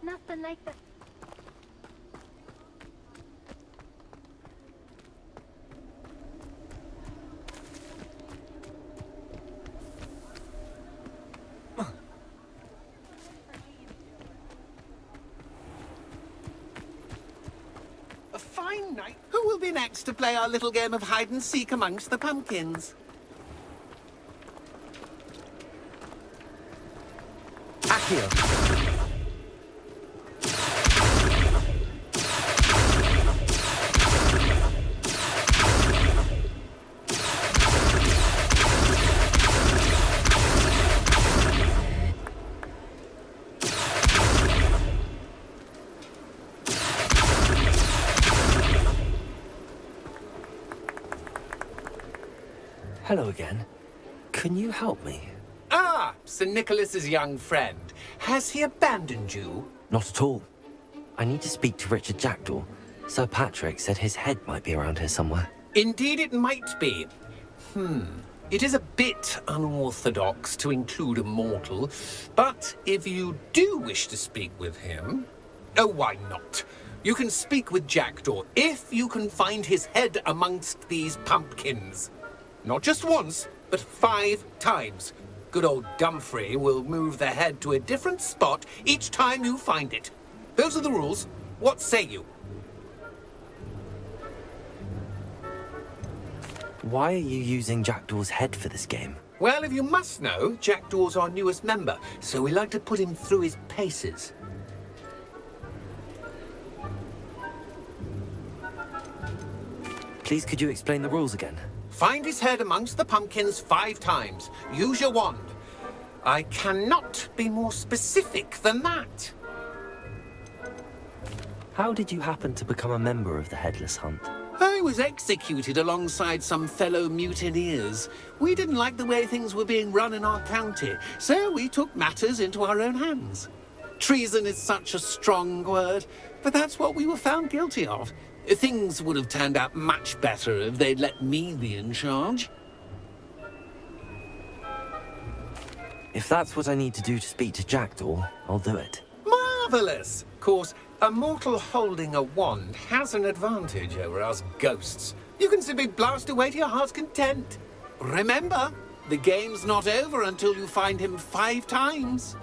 Nothing like that. A fine night. Who will be next to play our little game of hide and seek amongst the pumpkins? Accio. Hello again. Can you help me? Ah, Sir Nicholas's young friend. Has he abandoned you? Not at all. I need to speak to Richard Jackdaw. Sir Patrick said his head might be around here somewhere. Indeed it might be. It is a bit unorthodox to include a mortal, but if you do wish to speak with him... Oh, why not? You can speak with Jackdaw if you can find his head amongst these pumpkins. Not just once, but 5 times. Good old Dumfrey will move the head to a different spot each time you find it. Those are the rules. What say you? Why are you using Jackdaw's head for this game? Well, if you must know, Jackdaw's our newest member, so we like to put him through his paces. Please, could you explain the rules again? Find his head amongst the pumpkins 5 times. Use your wand. I cannot be more specific than that. How did you happen to become a member of the Headless Hunt? I was executed alongside some fellow mutineers. We didn't like the way things were being run in our county, so we took matters into our own hands. Treason is such a strong word, but that's what we were found guilty of. Things would have turned out much better if they'd let me be in charge. If that's what I need to do to speak to Jackdaw, I'll do it. Marvellous! Of course, a mortal holding a wand has an advantage over us ghosts. You can simply blast away to your heart's content. Remember, the game's not over until you find him 5 times.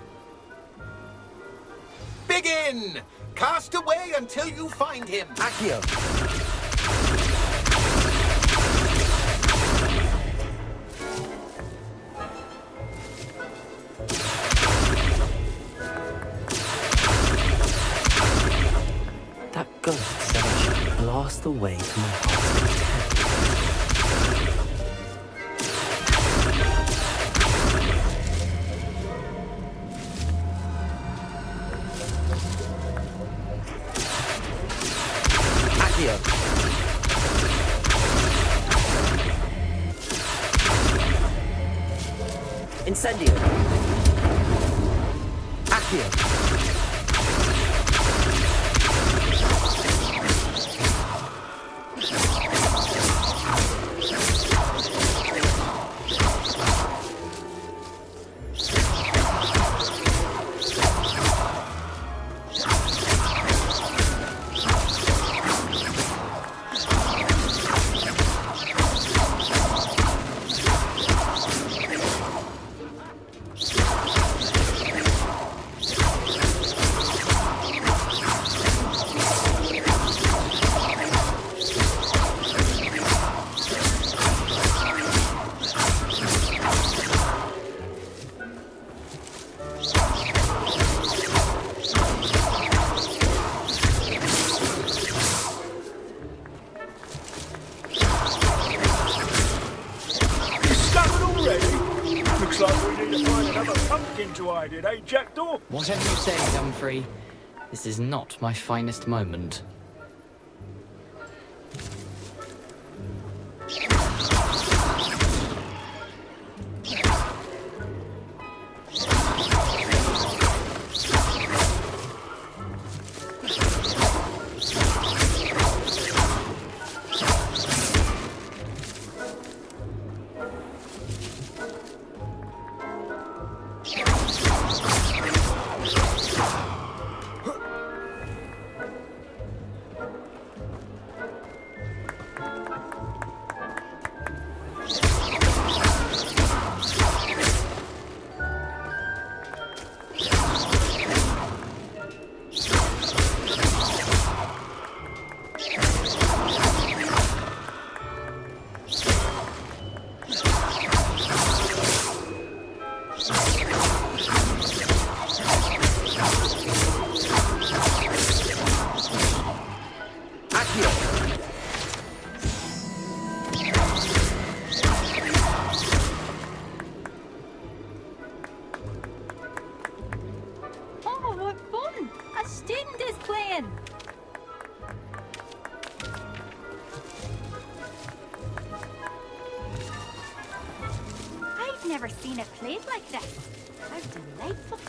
Begin! Cast away until you find him. Accio. the way to my heart. Accio. Incendio. Accio. Jackdaw? Whatever you say, Humphrey. This is not my finest moment. Never seen it played like this. How delightful.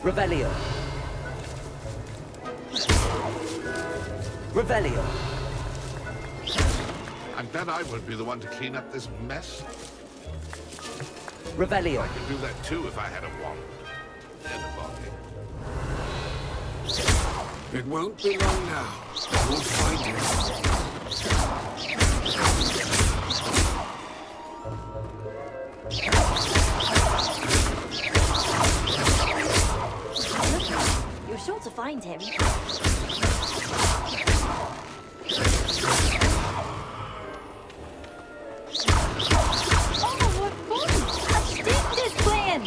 Revelio. Revelio. And then I would be the one to clean up this mess. Revelio. I could do that too if I had a wand. And a body. It won't be long now. We'll find it. You're sure to find him. Oh, what fun! A student is playing!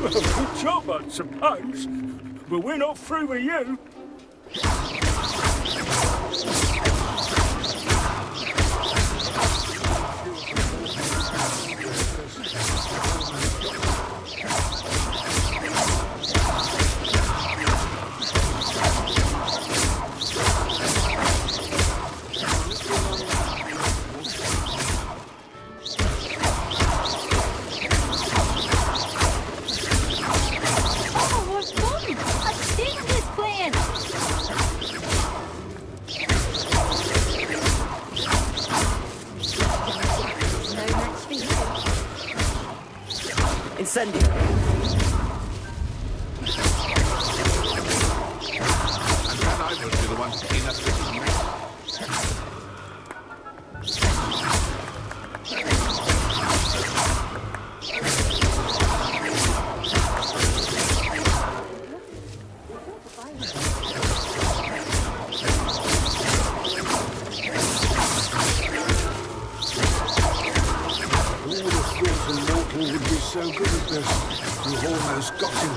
Good job, I suppose. But we're not through with you. Incendio. And then I would be the one to clean up this mess. so good at this. You've almost got him.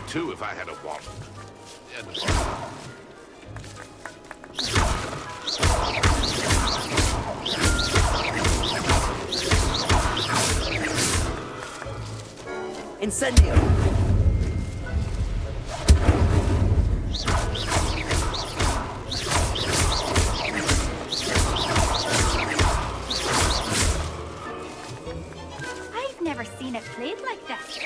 Too, if I had a wand. Incendio! I've never seen it played like this.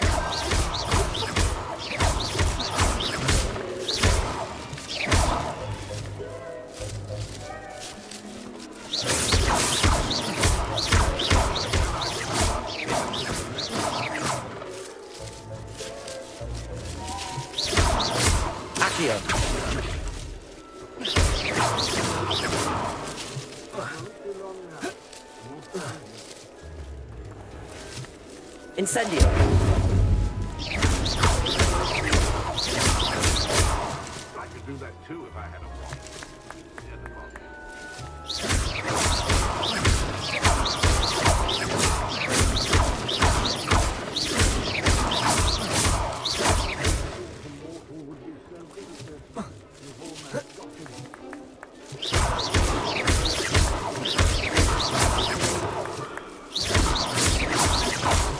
Incendio! I could do that too if I had a wand.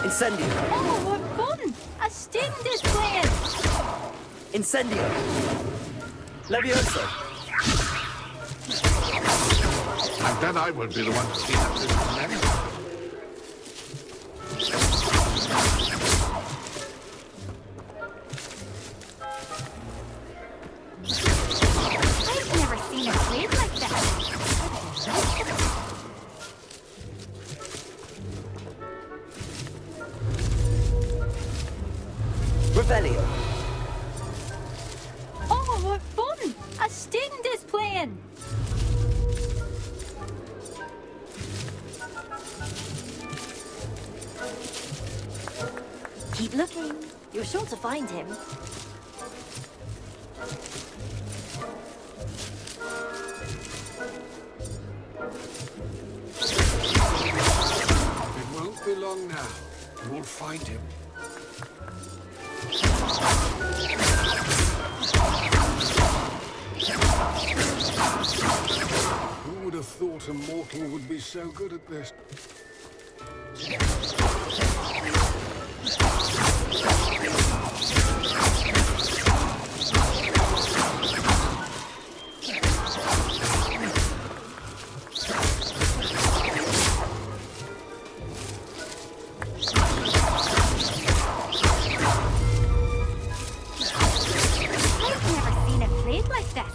Incendio! Oh, what fun! A student is playing! Incendio! Levioso! And then I would be the one to clean up this mess. I've never seen it played like that. Revelio! Oh, what fun! A student is playing! Keep looking. You're sure to find him. It won't be long now. You'll find him. Who would have thought a mortal would be so good at this?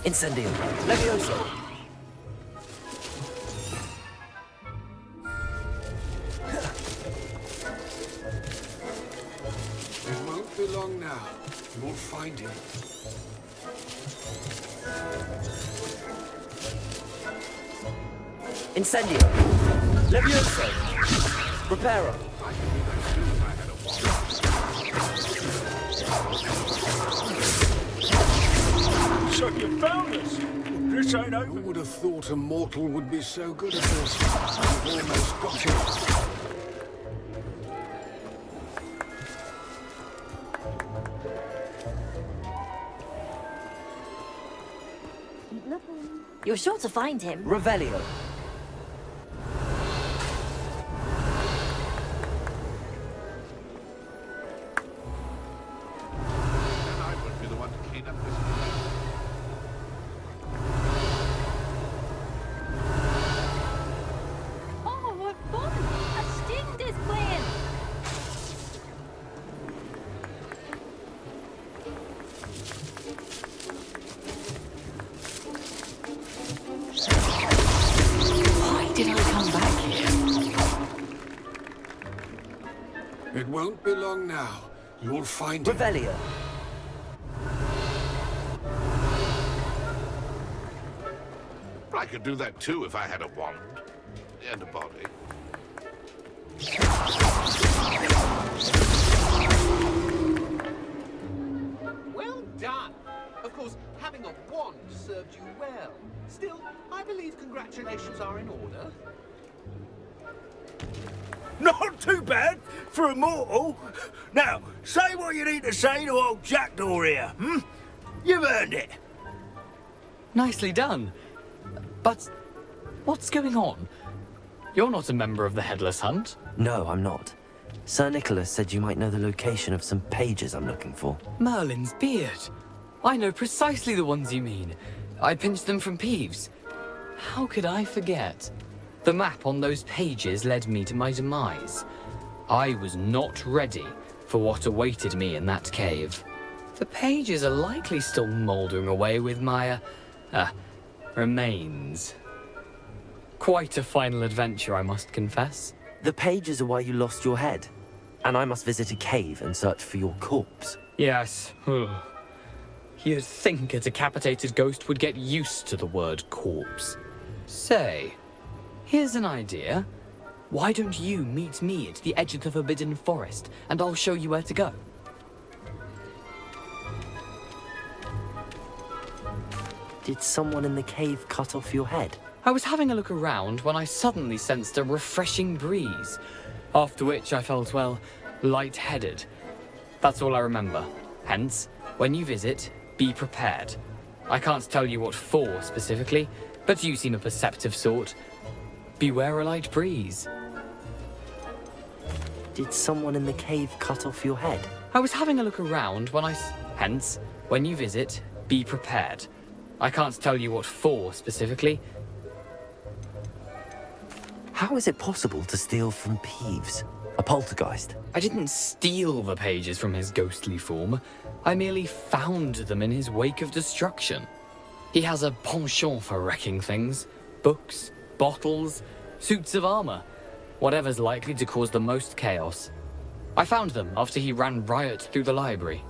Incendio! Levioso! It won't be long now. You'll find him. Incendio! Levioso! Reparo! So you found us! This ain't over. Who would have thought a mortal would be so good at this? You've almost got it. You're sure to find him. Revelio! Oh, what fun! A student is playing! It won't be long now. You'll find him. Revelio. I could do that too if I had a wand and a body. Well done. Of course, having a wand served you well. Still, I believe congratulations are in order. Not too bad for a mortal. Now, say what you need to say to old Jackdaw here, hmm? You've earned it. Nicely done. But what's going on? You're not a member of the Headless Hunt. No, I'm not. Sir Nicholas said you might know the location of some pages I'm looking for. Merlin's beard. I know precisely the ones you mean. I pinched them from Peeves. How could I forget? The map on those pages led me to my demise. I was not ready for what awaited me in that cave. The pages are likely still mouldering away with my, remains. Quite a final adventure, I must confess. The pages are why you lost your head, and I must visit a cave and search for your corpse. Yes. You'd think a decapitated ghost would get used to the word corpse. Say, here's an idea. Why don't you meet me at the edge of the Forbidden Forest, and I'll show you where to go? Did someone in the cave cut off your head? I was having a look around when I suddenly sensed a refreshing breeze, after which I felt, well, lightheaded. That's all I remember. Hence, when you visit, be prepared. I can't tell you what for specifically, but you seem a perceptive sort. Beware a light breeze. Did someone in the cave cut off your head? I was having a look around when Hence, when you visit, be prepared. I can't tell you what for specifically. How is it possible to steal from Peeves? A poltergeist? I didn't steal the pages from his ghostly form. I merely found them in his wake of destruction. He has a penchant for wrecking things. Books, bottles, suits of armor. Whatever's likely to cause the most chaos. I found them after he ran riot through the library.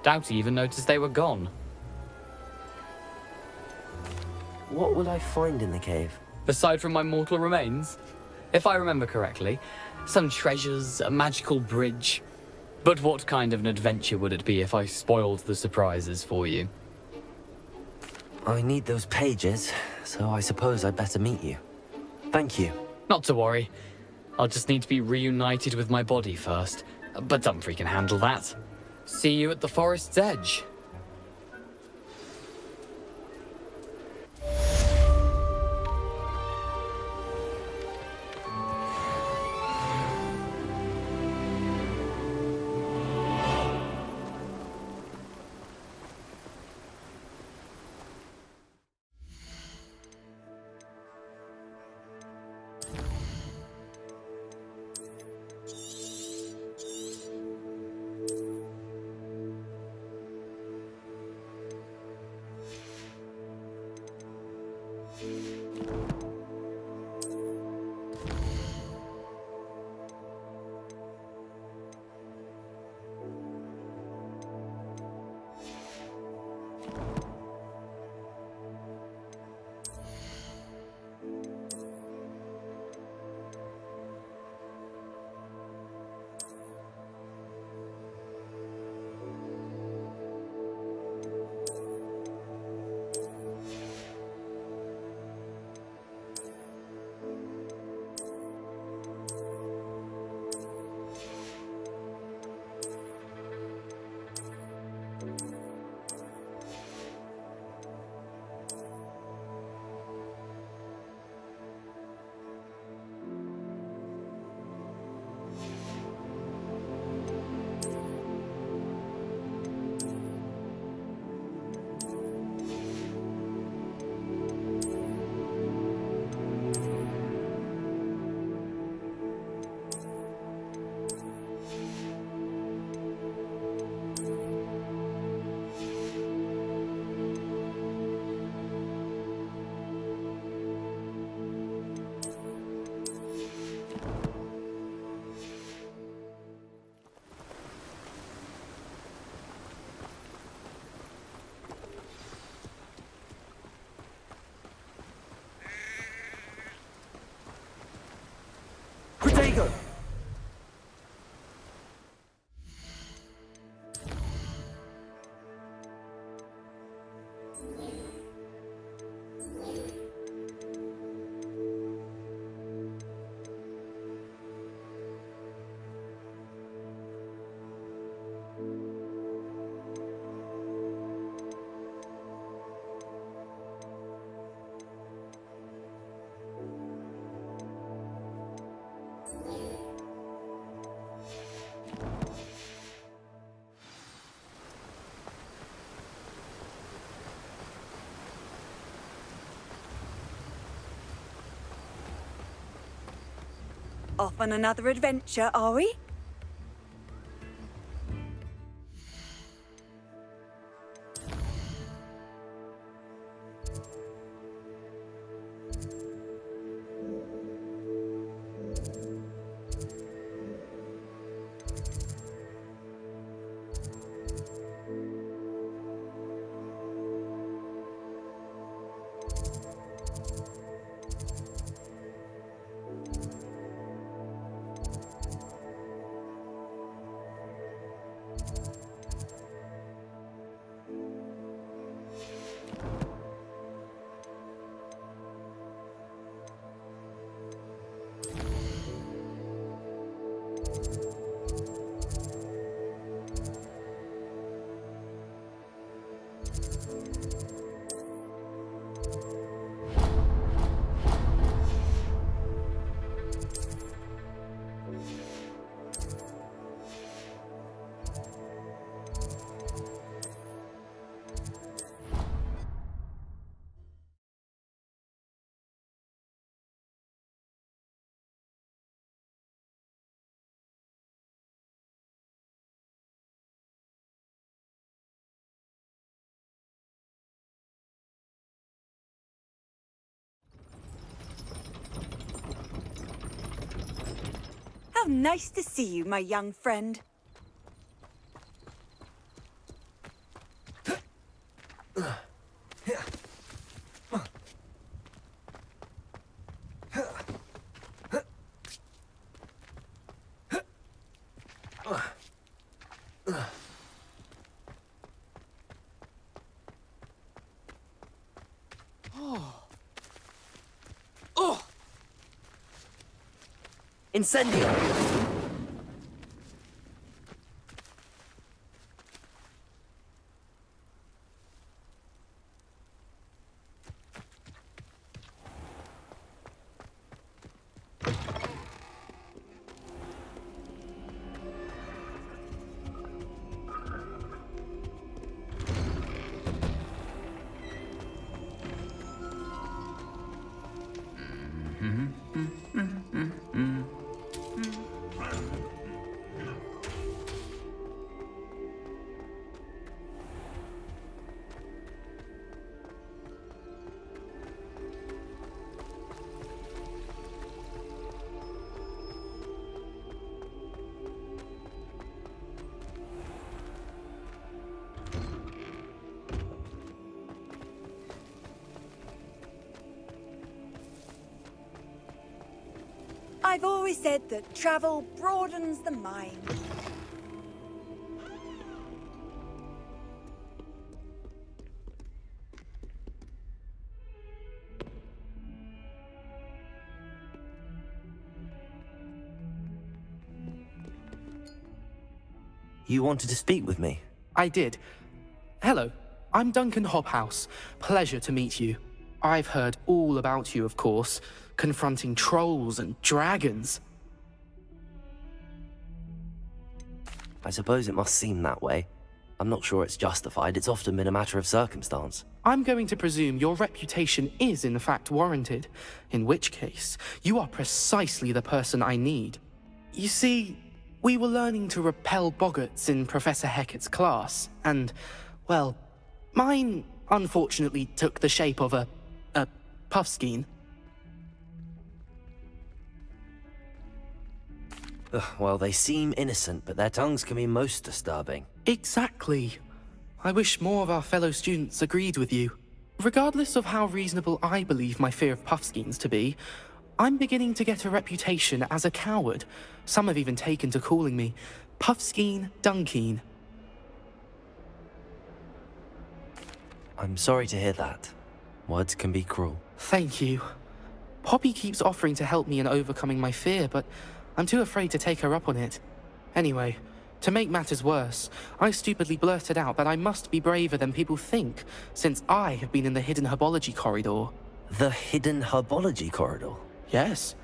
Doubt he even noticed they were gone. What will I find in the cave? Aside from my mortal remains? If I remember correctly, some treasures, a magical bridge. But what kind of an adventure would it be if I spoiled the surprises for you? I need those pages, so I suppose I'd better meet you. Thank you. Not to worry. I'll just need to be reunited with my body first. But Dumfries can handle that. See you at the forest's edge. go. Off on another adventure, are we? How nice to see you, my young friend. Incendio! I've always said that travel broadens the mind. You wanted to speak with me? I did. Hello, I'm Duncan Hobhouse. Pleasure to meet you. I've heard all about you, of course, confronting trolls and dragons. I suppose it must seem that way. I'm not sure it's justified. It's often been a matter of circumstance. I'm going to presume your reputation is in fact warranted, in which case, you are precisely the person I need. You see, we were learning to repel boggarts in Professor Hecat's class, and, well, mine unfortunately took the shape of a puffskein. Well, they seem innocent, but their tongues can be most disturbing. Exactly. I wish more of our fellow students agreed with you. Regardless of how reasonable I believe my fear of puffskeins to be, I'm beginning to get a reputation as a coward. Some have even taken to calling me Puffskein Dunkeen. I'm sorry to hear that. Words can be cruel. Thank you. Poppy keeps offering to help me in overcoming my fear, but I'm too afraid to take her up on it. Anyway, to make matters worse, I stupidly blurted out that I must be braver than people think, since I have been in the hidden herbology corridor. The hidden herbology corridor? Yes.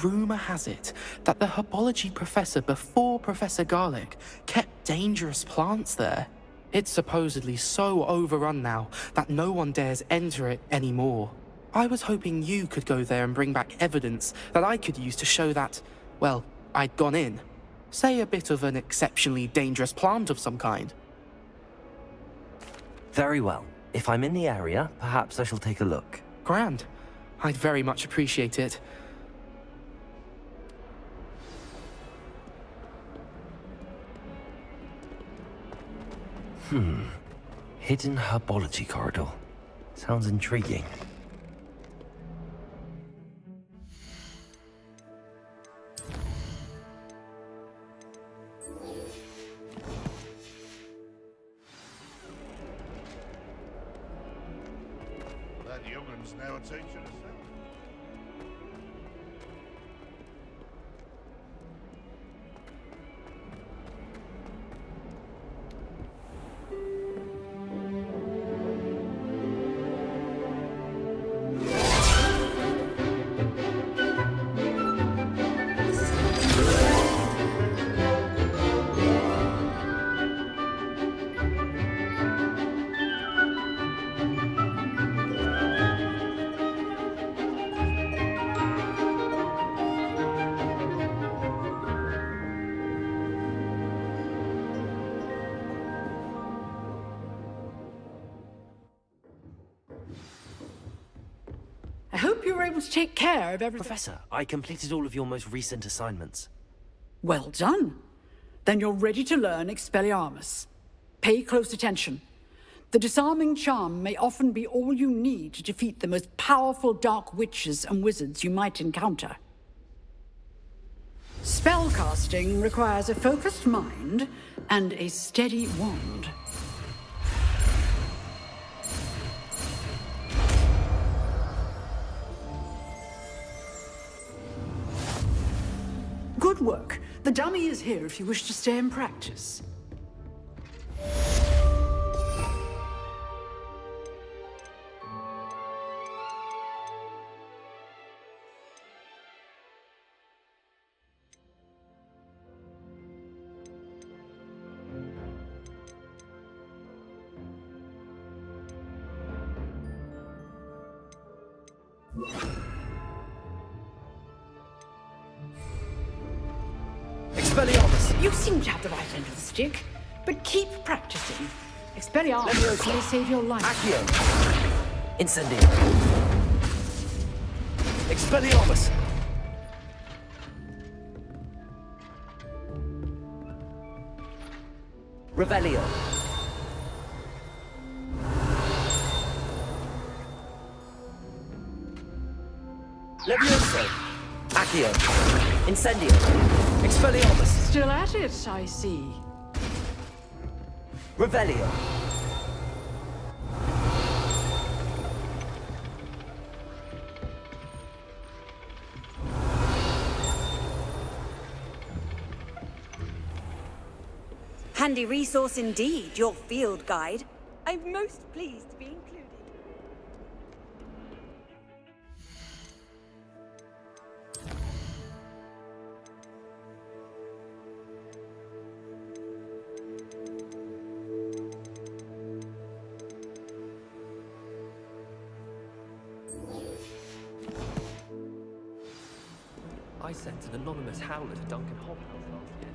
Rumour has it that the herbology professor before Professor Garlic kept dangerous plants there. It's supposedly so overrun now that no one dares enter it anymore. I was hoping you could go there and bring back evidence that I could use to show that, well, I'd gone in. Say a bit of an exceptionally dangerous plant of some kind. Very well. If I'm in the area, perhaps I shall take a look. Grand. I'd very much appreciate it. Hidden herbology corridor. Sounds intriguing. That young'un's now a teacher herself. I hope you were able to take care of everything. Professor, I completed all of your most recent assignments. Well done. Then you're ready to learn Expelliarmus. Pay close attention. The disarming charm may often be all you need to defeat the most powerful dark witches and wizards you might encounter. Spellcasting requires a focused mind and a steady wand. Good work. The dummy is here if you wish to stay and practice. Expelliarmus! You seem to have the right end of the stick, but keep practicing. Expelliarmus may save your life. Accio! Incendio! Expelliarmus! Revelio! Levioso! Accio! Incendio! Expelliarmus! Still at it, I see. Revelio! Handy resource indeed, your field guide. I'm most pleased to be included. I sent an anonymous howler to Duncan Hobhouse last year.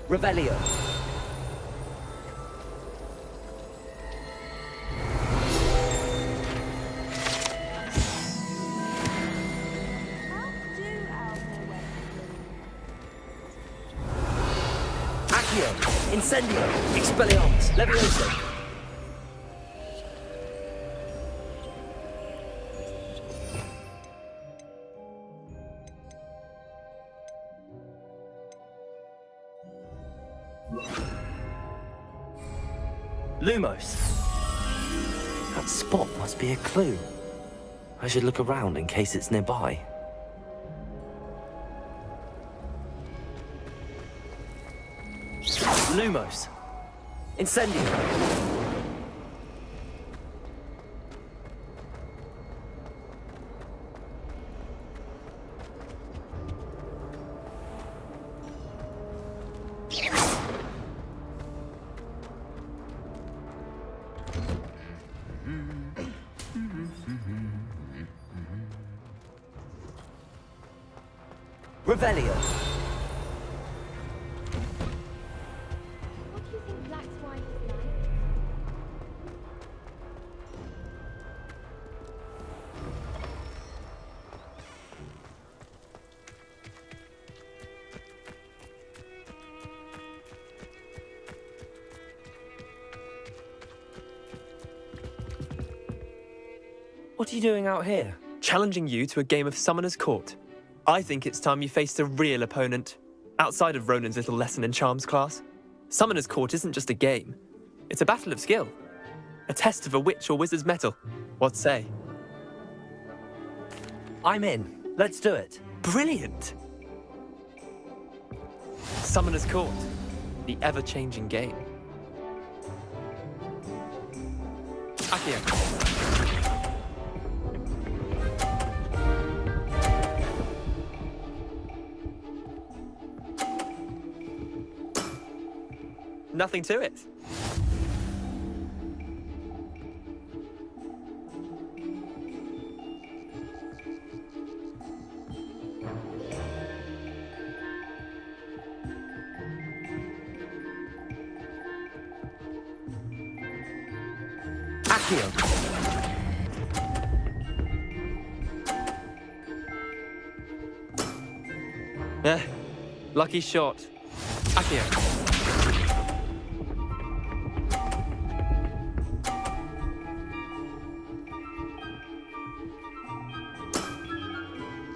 Revelio. Accio. Incendio. Expelliarmus. Levioso. Lumos. That spot must be a clue. I should look around in case it's nearby. Lumos. Incendio. Revelio. What do you think Black's wife is like? What are you doing out here? Challenging you to a game of Summoner's Court. I think it's time you faced a real opponent, outside of Ronan's little lesson in charms class. Summoner's Court isn't just a game. It's a battle of skill. A test of a witch or wizard's mettle. What say? I'm in. Let's do it. Brilliant! Summoner's Court, the ever-changing game. Accio. Nothing to it. Accio. Lucky shot. Accio.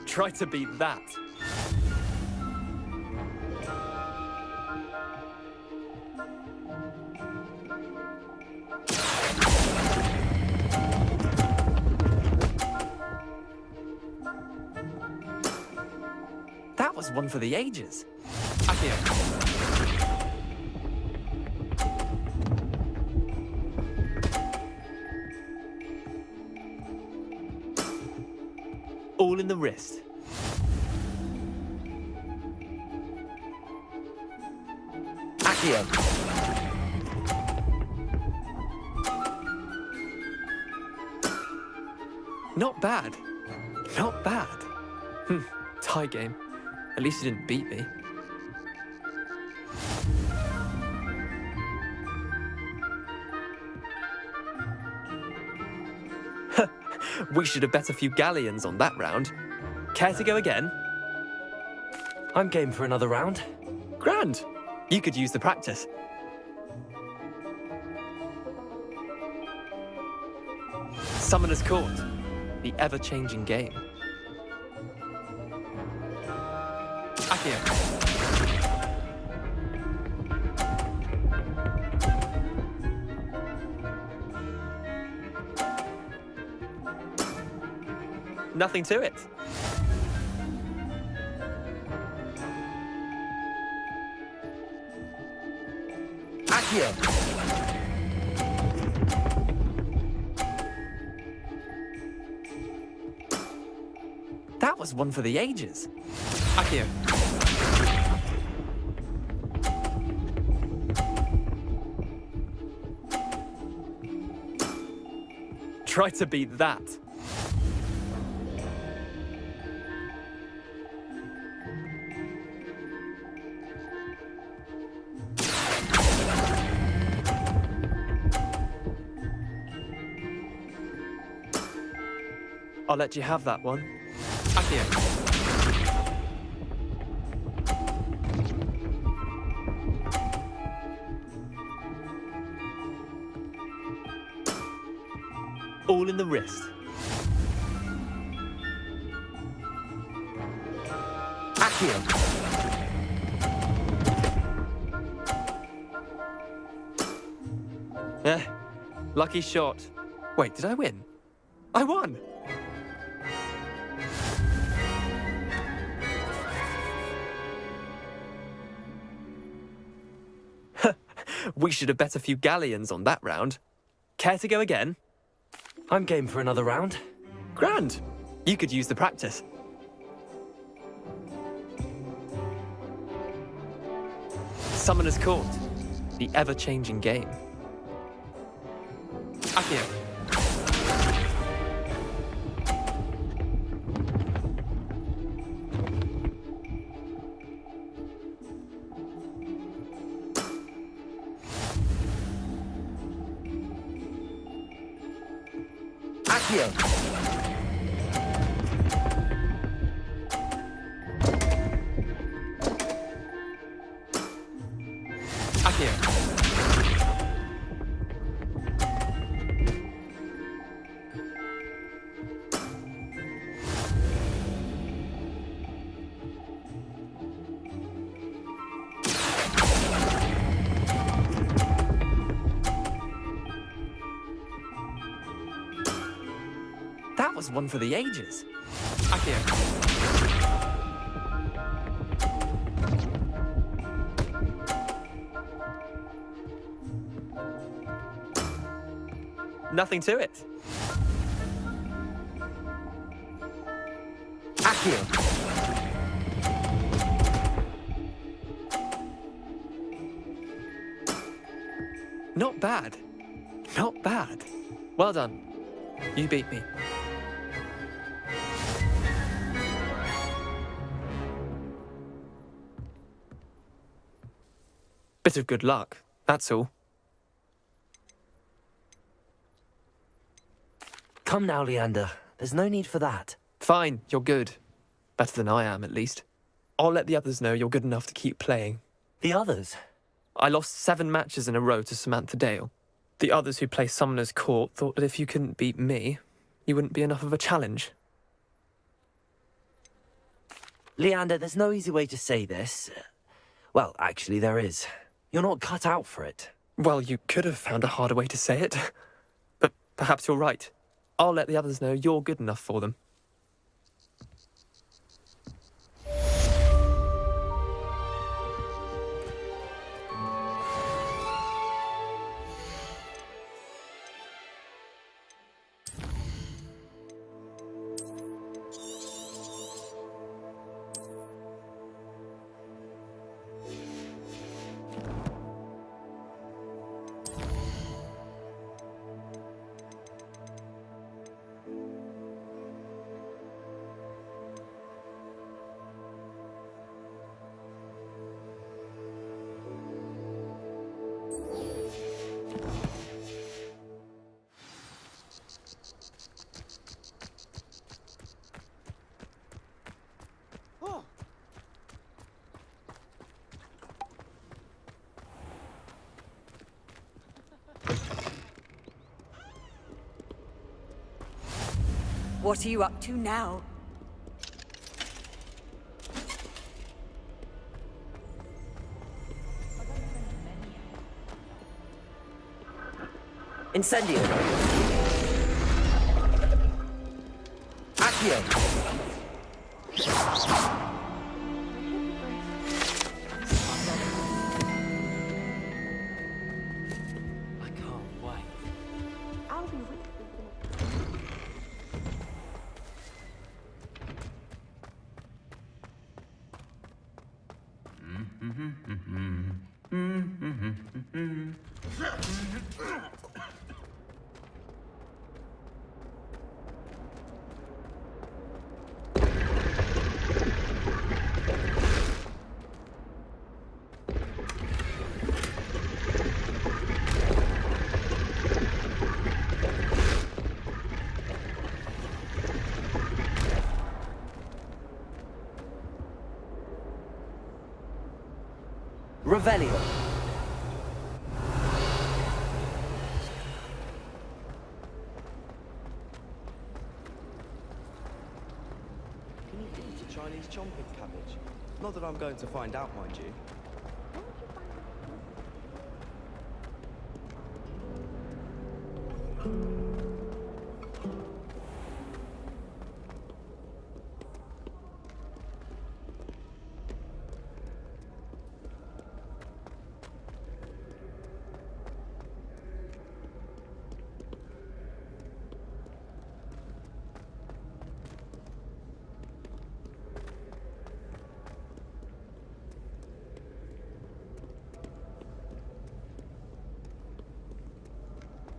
Try to beat that. That was one for the ages. Accio. All in the wrist. Accio. Not bad. Not bad. Tie game. At least you didn't beat me. We should have bet a few galleons on that round. Care to go again? I'm game for another round. Grand. You could use the practice. Summoner's Court, the ever-changing game. Accio. Nothing to it. Accio. That was one for the ages. Accio. Try to beat that. I'll let you have that one. Accio. All in the wrist. Accio. Lucky shot. Wait, did I win? I won! We should have bet a few galleons on that round. Care to go again? I'm game for another round. Grand. You could use the practice. Summoner's Court. The ever-changing game. Accio. Accio. Accio. That was one for the ages. Accio. Nothing to it. Accio. Not bad. Not bad. Well done. You beat me. Bit of good luck, that's all. Come now, Leander. There's no need for that. Fine, you're good. Better than I am, at least. I'll let the others know you're good enough to keep playing. The others? I lost 7 matches in a row to Samantha Dale. The others who play Summoner's Court thought that if you couldn't beat me, you wouldn't be enough of a challenge. Leander, there's no easy way to say this. Well, actually, there is. You're not cut out for it. Well, you could have found a harder way to say it. But perhaps you're right. I'll let the others know you're good enough for them. What are you up to now? Incendio. Accio. Revelio. Can you think it's a Chinese chomping cabbage? Not that I'm going to find out, mind you.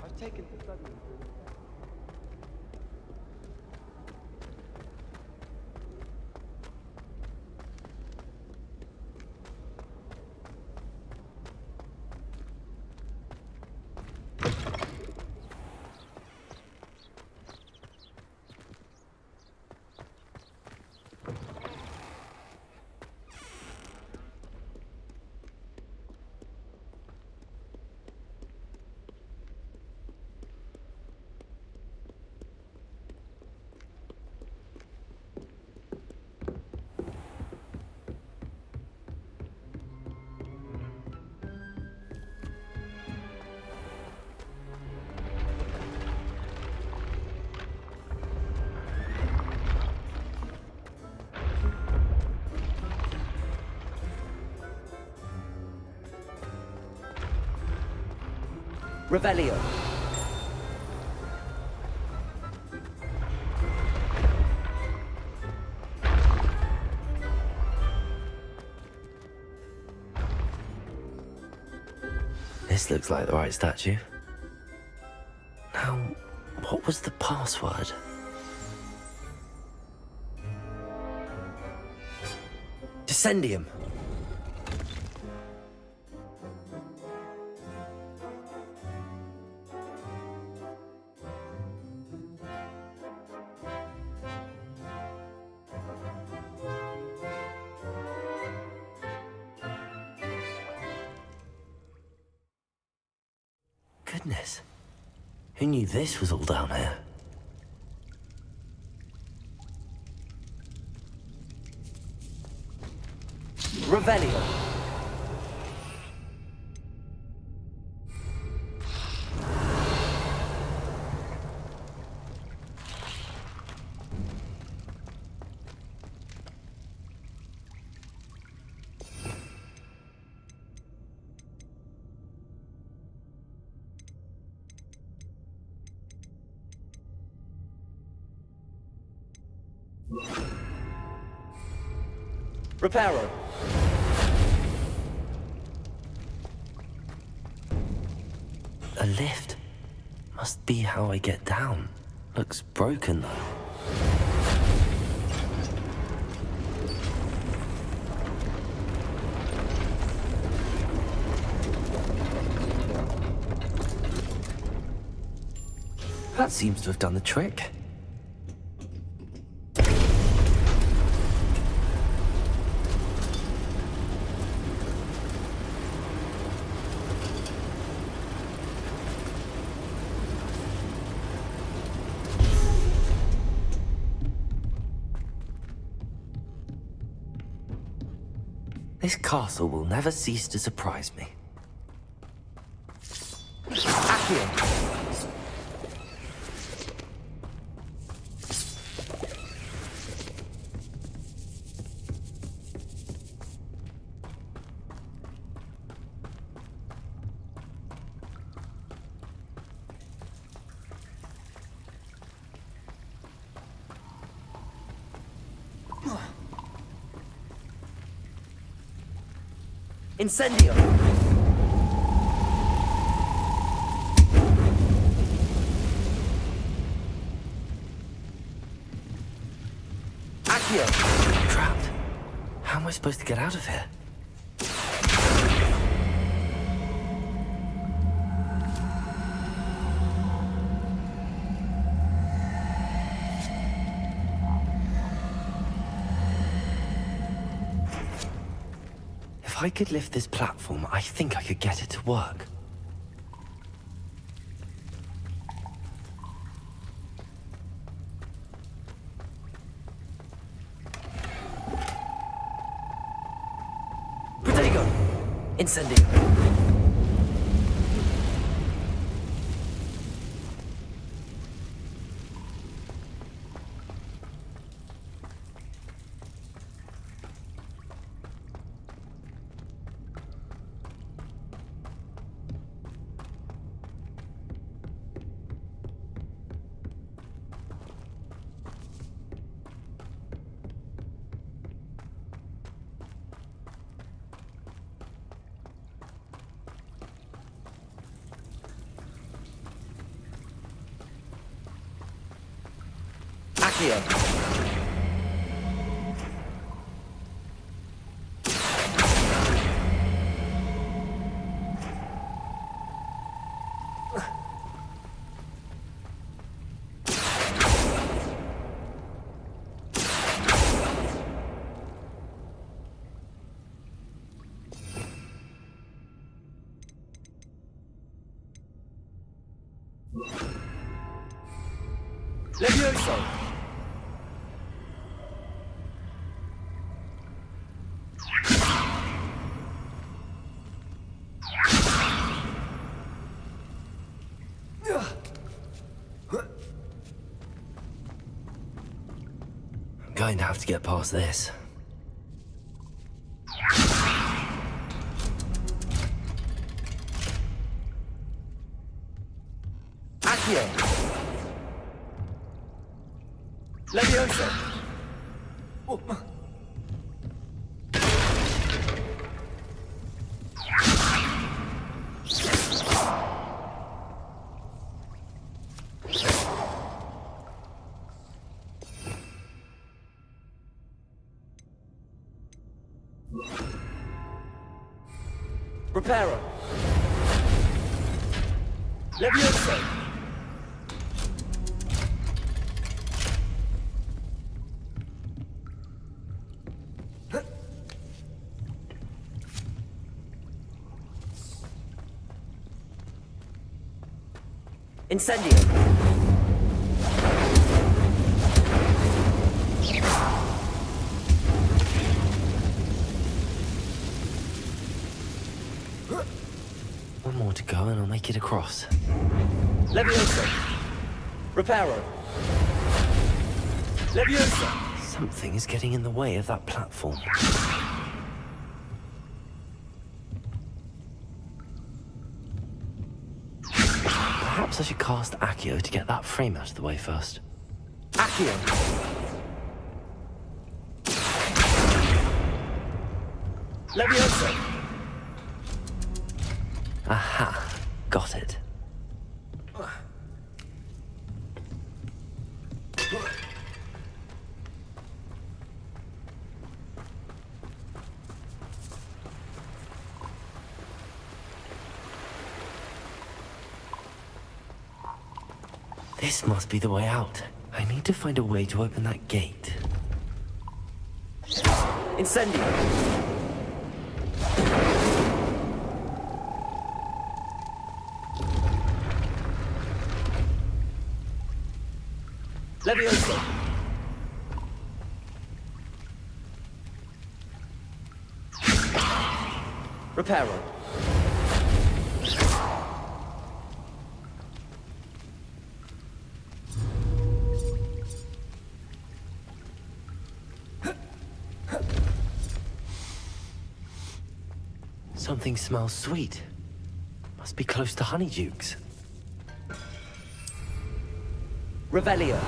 I've taken to studying. Revelio. This looks like the right statue. Now, what was the password? Descendium. Goodness. Who knew this was all down here? Revelio. Reparo. A lift. Must be how I get down. Looks broken though. That seems to have done the trick. This castle will never cease to surprise me. Accio. Incendio! Accio! Trapped. How am I supposed to get out of here? If If I could lift this platform, I think I could get it to work. Protego! Incendio! Accio! Levioso! I'm going to have to get past this. Accio! Levioso! Oh. Reparo! Levioso! Incendio! One more to go and I'll make it across. Levioso! Reparo! Levioso! Something is getting in the way of that platform. Perhaps I should cast Accio to get that frame out of the way first. Accio! Levioso! Aha, got it. This must be the way out. I need to find a way to open that gate. Incendio! Levioso! Reparo! Something smells sweet. Must be close to Honeydukes. Revelio.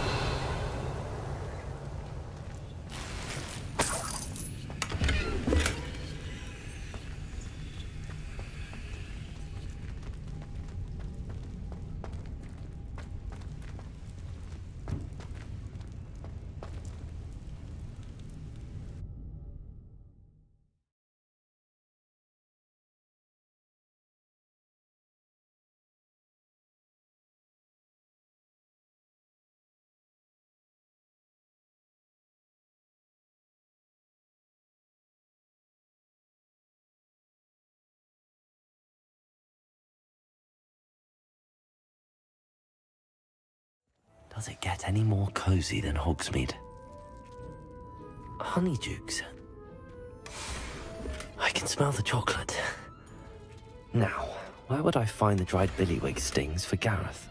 Does it get any more cozy than Hogsmeade? Honeydukes. I can smell the chocolate. Now, where would I find the dried billywig stings for Gareth?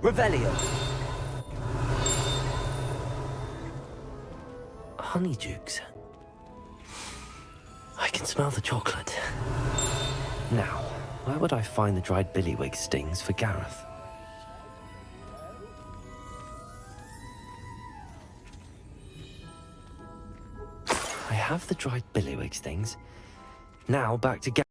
Revelio. Honeydukes. I can smell the chocolate. Now, where would I find the dried billywig stings for Gareth? I have the dried billywig stings. Now back to Gareth.